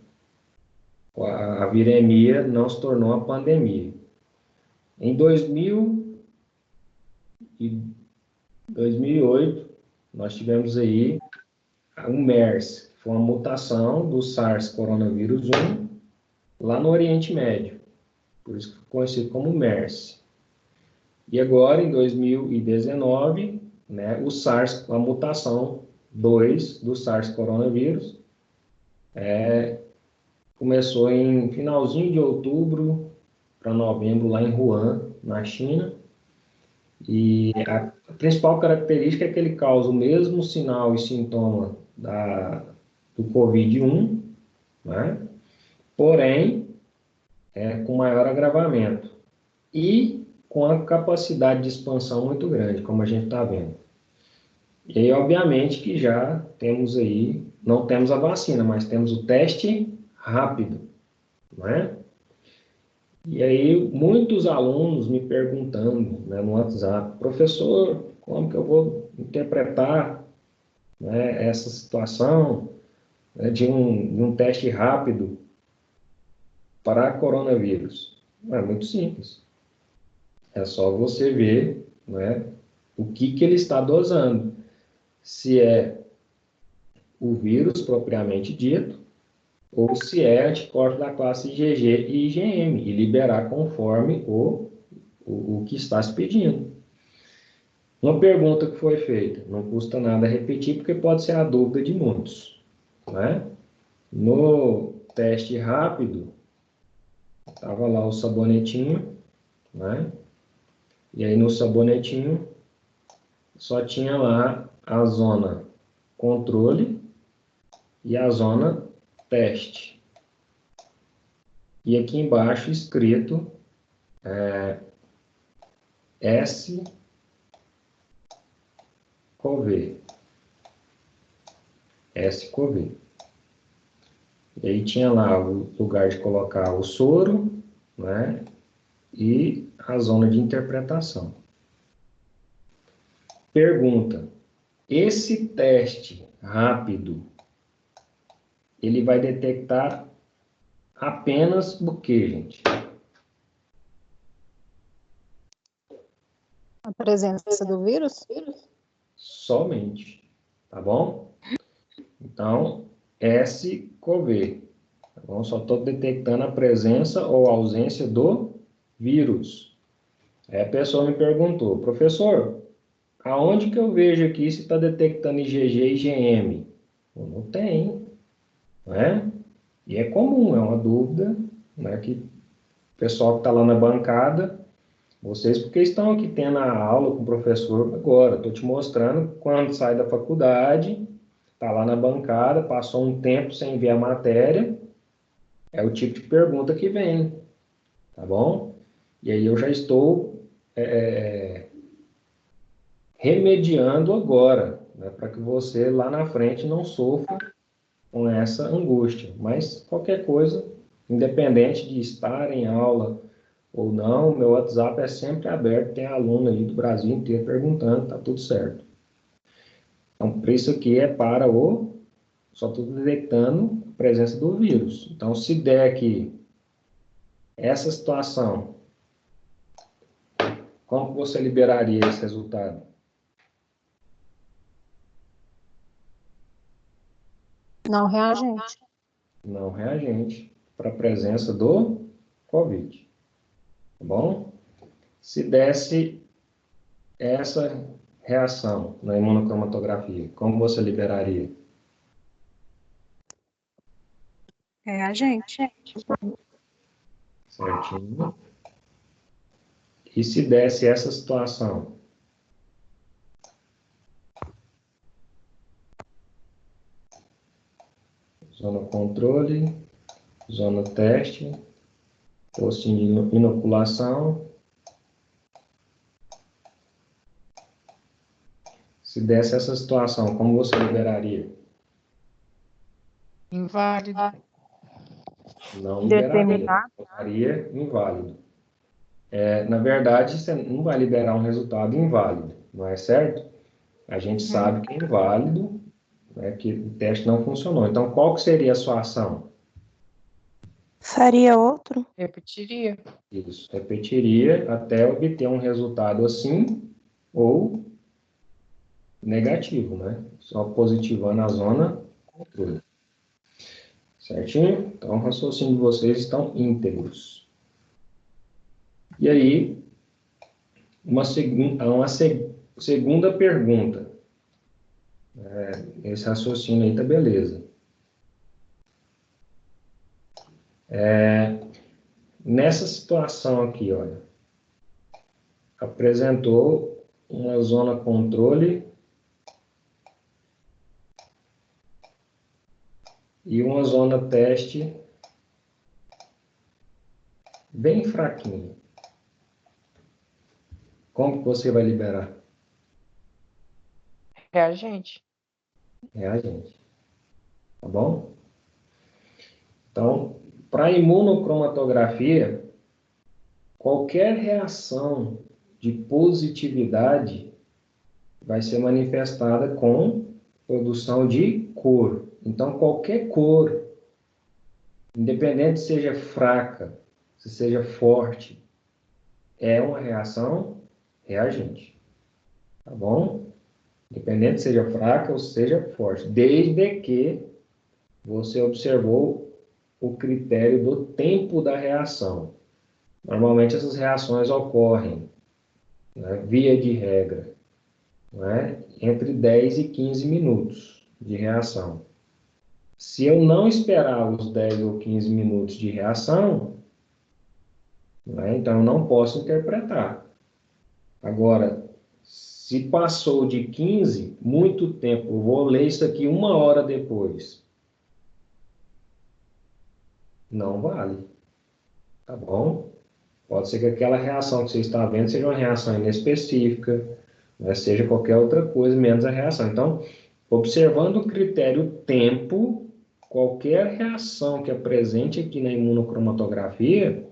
Speaker 1: a viremia não se tornou uma pandemia. Em 2008, nós tivemos aí o MERS, que foi uma mutação do SARS coronavírus 1, lá no Oriente Médio, por isso que foi conhecido como MERS. E agora, em 2019, né, o SARS, a mutação 2 do SARS coronavírus, começou em finalzinho de outubro para novembro, lá em Wuhan, na China. E a principal característica é que ele causa o mesmo sinal e sintoma do Covid-1, né? Porém, com maior agravamento e com a capacidade de expansão muito grande, como a gente está vendo. E aí, obviamente, que já temos aí, não temos a vacina, mas temos o teste rápido, não é? E aí, muitos alunos me perguntando, né, no WhatsApp, professor, como que eu vou interpretar, né, essa situação, né, de um teste rápido para coronavírus? É muito simples. É só você ver, né, o que ele está dosando. Se é o vírus propriamente dito, ou se é anticorpos da classe IgG e IgM, e liberar conforme o que está se pedindo. Uma pergunta que foi feita, não custa nada repetir, porque pode ser a dúvida de muitos, né? No teste rápido, estava lá o sabonetinho, né? E aí no sabonetinho, só tinha lá a zona controle e a zona teste. E aqui embaixo escrito S-CoV. S-CoV. E aí tinha lá o lugar de colocar o soro, né? E a zona de interpretação. Pergunta: esse teste rápido, ele vai detectar apenas o que, gente?
Speaker 2: A presença do vírus?
Speaker 1: Somente, tá bom? Então, S-CoV. Tá bom? Só estou detectando a presença ou ausência do vírus. Aí a pessoa me perguntou, professor, aonde que eu vejo aqui se está detectando IgG e IgM? Não tem, não é? E é comum, é uma dúvida, né, que o pessoal que está lá na bancada, vocês porque estão aqui tendo a aula com o professor agora, estou te mostrando quando sai da faculdade, está lá na bancada, passou um tempo sem ver a matéria, é o tipo de pergunta que vem, tá bom? E aí eu já estou remediando agora, né, para que você lá na frente não sofra com essa angústia. Mas qualquer coisa, independente de estar em aula ou não, meu WhatsApp é sempre aberto, tem aluno aí do Brasil inteiro perguntando, tá tudo certo. Então, isso aqui é para só estou detectando a presença do vírus. Então, se der aqui essa situação, como que você liberaria esse resultado?
Speaker 2: Não reagente.
Speaker 1: Não reagente para a presença do COVID. Tá bom? Se desse essa reação na imunocromatografia, como você liberaria?
Speaker 2: Reagente.
Speaker 1: Certinho. E se desse essa situação? Zona controle, zona teste, postinho de inoculação. Se desse essa situação, como você liberaria?
Speaker 4: Inválido.
Speaker 1: Não liberaria.
Speaker 2: Determinar.
Speaker 1: Liberaria inválido. Na verdade, você não vai liberar um resultado inválido, não é certo? A gente sabe que é inválido, né, que o teste não funcionou. Então, qual que seria a sua ação?
Speaker 3: Faria outro?
Speaker 4: Repetiria.
Speaker 1: Isso, repetiria até obter um resultado assim ou negativo, né? Só positivando a zona controle. Certinho? Então, o raciocínio de vocês estão íntegros. E aí, segunda pergunta. Esse raciocínio aí tá beleza. Nessa situação aqui, olha, apresentou uma zona controle e uma zona teste bem fraquinha. Como que você vai liberar?
Speaker 4: Reagente.
Speaker 1: Reagente. Tá bom? Então, para imunocromatografia, qualquer reação de positividade vai ser manifestada com produção de cor. Então, qualquer cor, independente se seja fraca, se seja forte, é uma reação reagente. Tá bom? Independente se seja fraca ou seja forte, desde que você observou o critério do tempo da reação. Normalmente essas reações ocorrem, né, via de regra, né, entre 10 e 15 minutos de reação. Se eu não esperar os 10 ou 15 minutos de reação, né, então eu não posso interpretar. Agora, se passou de 15, muito tempo, eu vou ler isso aqui 1 hora depois. Não vale. Tá bom? Pode ser que aquela reação que você está vendo seja uma reação inespecífica, né, seja qualquer outra coisa, menos a reação. Então, observando o critério tempo, qualquer reação que apresente aqui na imunocromatografia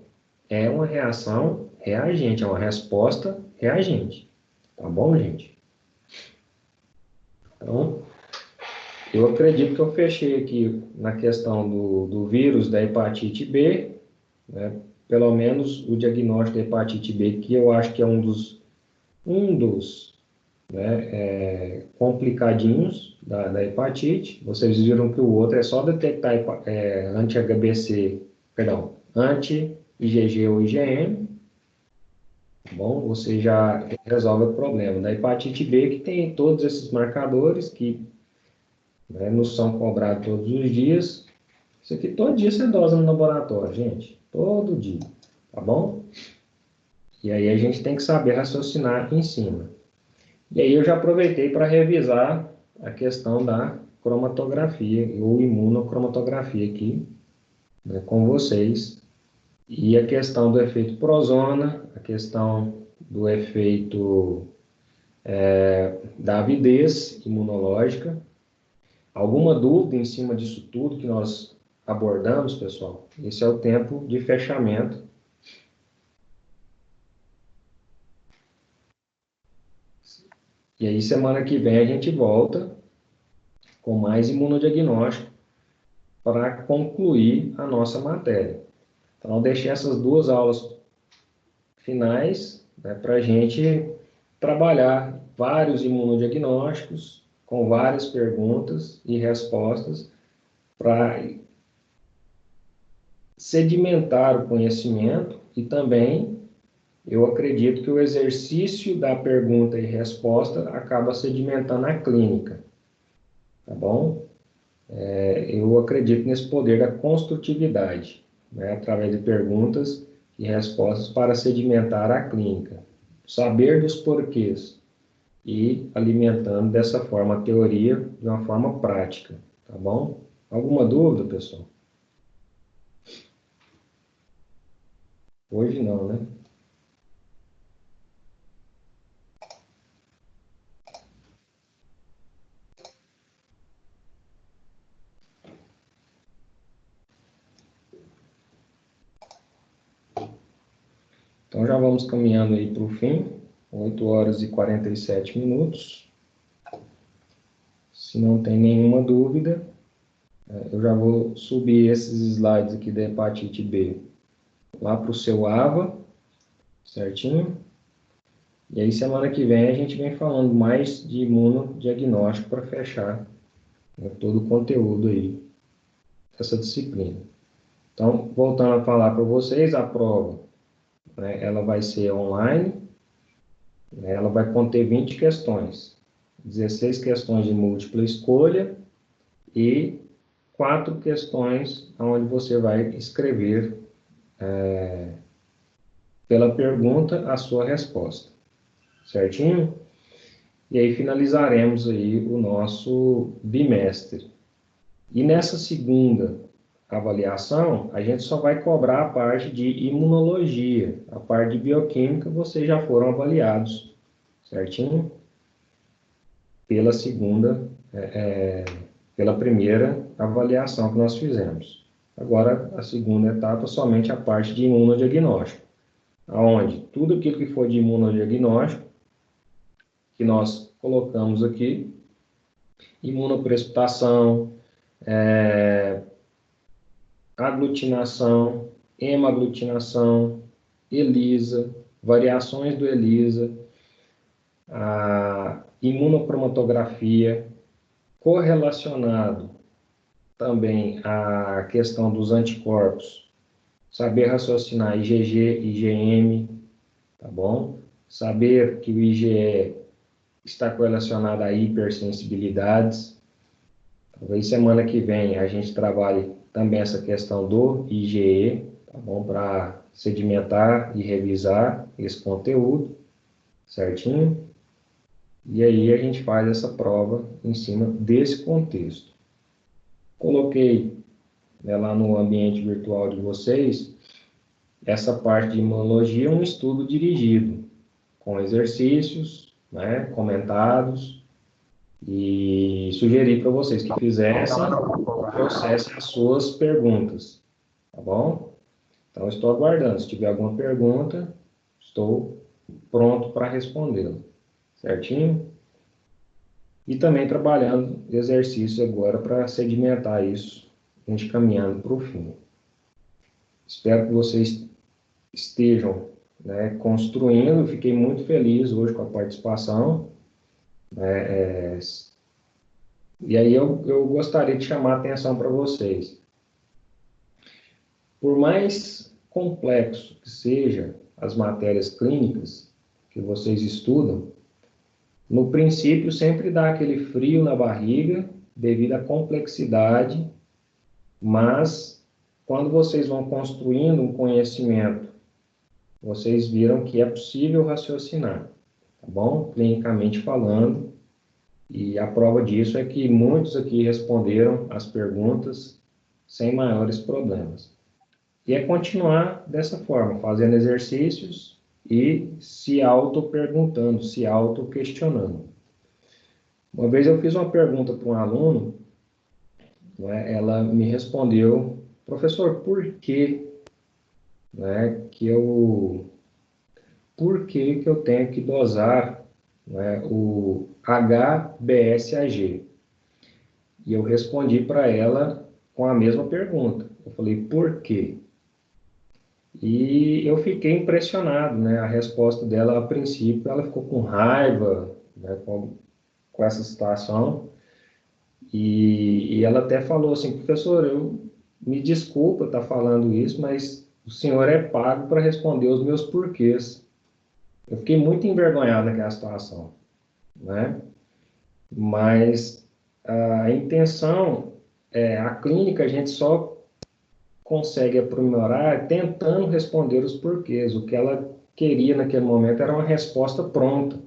Speaker 1: é uma reação reagente, é uma resposta reagente. Tá bom, gente? Então, eu acredito que eu fechei aqui na questão do vírus da hepatite B, né? Pelo menos o diagnóstico da hepatite B, que eu acho que é um dos né, complicadinhos da hepatite. Vocês viram que o outro é só detectar anti-HBC, perdão, anti-IgG ou IgM. Bom, você já resolve o problema. Da hepatite B, que tem todos esses marcadores que, né, nos são cobrados todos os dias. Isso aqui todo dia você dosa no laboratório, gente. Todo dia, tá bom? E aí a gente tem que saber raciocinar em cima. E aí eu já aproveitei para revisar a questão da cromatografia, ou imunocromatografia aqui, né, com vocês. E a questão do efeito prozona, a questão do efeito da avidez imunológica. Alguma dúvida em cima disso tudo que nós abordamos, pessoal? Esse é o tempo de fechamento. E aí, semana que vem, a gente volta com mais imunodiagnóstico para concluir a nossa matéria. Então, eu deixei essas 2 aulas finais, né, para a gente trabalhar vários imunodiagnósticos com várias perguntas e respostas para sedimentar o conhecimento e também eu acredito que o exercício da pergunta e resposta acaba sedimentando a clínica, tá bom? Eu acredito nesse poder da construtividade, né, através de perguntas e respostas para sedimentar a clínica. Saber dos porquês e alimentando dessa forma a teoria de uma forma prática, tá bom? Alguma dúvida, pessoal? Hoje não, né? Então já vamos caminhando aí para o fim, 8 horas e 47 minutos. Se não tem nenhuma dúvida, eu já vou subir esses slides aqui da hepatite B lá para o seu AVA, certinho? E aí semana que vem a gente vem falando mais de imunodiagnóstico para fechar, né, todo o conteúdo aí dessa disciplina. Então, voltando a falar para vocês, a prova, né, ela vai ser online, Ela vai conter 20 questões, 16 questões de múltipla escolha e 4 questões onde você vai escrever pela pergunta a sua resposta, certinho? E aí finalizaremos aí o nosso bimestre. E nessa segunda avaliação, a gente só vai cobrar a parte de imunologia, a parte de bioquímica vocês já foram avaliados, certinho? Pela segunda, pela primeira avaliação que nós fizemos. Agora, a segunda etapa, somente a parte de imunodiagnóstico, onde tudo aquilo que for de imunodiagnóstico, que nós colocamos aqui, imunoprecipitação, aglutinação, hemaglutinação, ELISA, variações do ELISA, a imunocromatografia, correlacionado também à questão dos anticorpos, saber raciocinar IgG, IgM, tá bom? Saber que o IgE está correlacionado a hipersensibilidades. Talvez semana que vem a gente trabalhe também essa questão do IgE, tá bom? Para sedimentar e revisar esse conteúdo, certinho? E aí a gente faz essa prova em cima desse contexto. Coloquei, né, lá no ambiente virtual de vocês essa parte de imunologia, um estudo dirigido, com exercícios, né, comentados, e sugeri para vocês que fizessem, trouxessem as suas perguntas, tá bom? Então, estou aguardando. Se tiver alguma pergunta, estou pronto para respondê-la, certinho? E também trabalhando exercícios agora para sedimentar isso, a gente caminhando para o fim. Espero que vocês estejam, né, construindo. Fiquei muito feliz hoje com a participação. E aí eu gostaria de chamar a atenção para vocês. Por mais complexo que seja as matérias clínicas que vocês estudam, no princípio sempre dá aquele frio na barriga devido à complexidade, mas quando vocês vão construindo um conhecimento, vocês viram que é possível raciocinar, tá bom? Clinicamente falando, e a prova disso é que muitos aqui responderam as perguntas sem maiores problemas. E é continuar dessa forma, fazendo exercícios e se auto-perguntando, se auto-questionando. Uma vez eu fiz uma pergunta para um aluno, né, ela me respondeu: professor, por que, né, por que eu tenho que dosar, né, o HBsAg? E eu respondi para ela com a mesma pergunta. Eu falei, por quê? E eu fiquei impressionado, né? A resposta dela, a princípio, ela ficou com raiva, né, com essa situação. E ela até falou assim, professor, me desculpa estar falando isso, mas o senhor é pago para responder os meus porquês. Eu fiquei muito envergonhado naquela situação, né? Mas a intenção, a clínica, a gente só consegue aprimorar tentando responder os porquês. O que ela queria naquele momento era uma resposta pronta.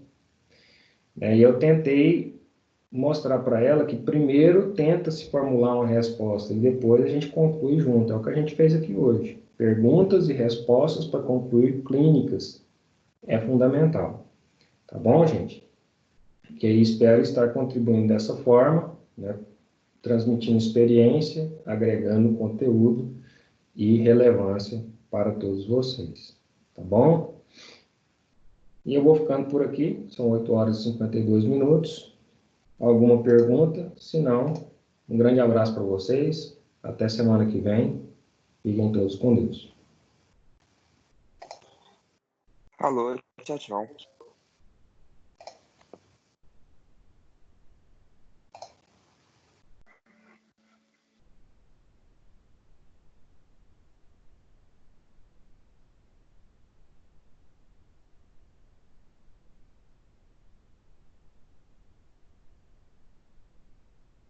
Speaker 1: E eu tentei mostrar para ela que primeiro tenta se formular uma resposta e depois a gente conclui junto. É o que a gente fez aqui hoje. Perguntas e respostas para concluir clínicas é fundamental. Tá bom, gente? Que aí espero estar contribuindo dessa forma, né? Transmitindo experiência, agregando conteúdo e relevância para todos vocês. Tá bom? E eu vou ficando por aqui. São 8 horas e 52 minutos. Alguma pergunta? Se não, um grande abraço para vocês. Até semana que vem. Fiquem todos com Deus.
Speaker 4: Alô, tchau, tchau.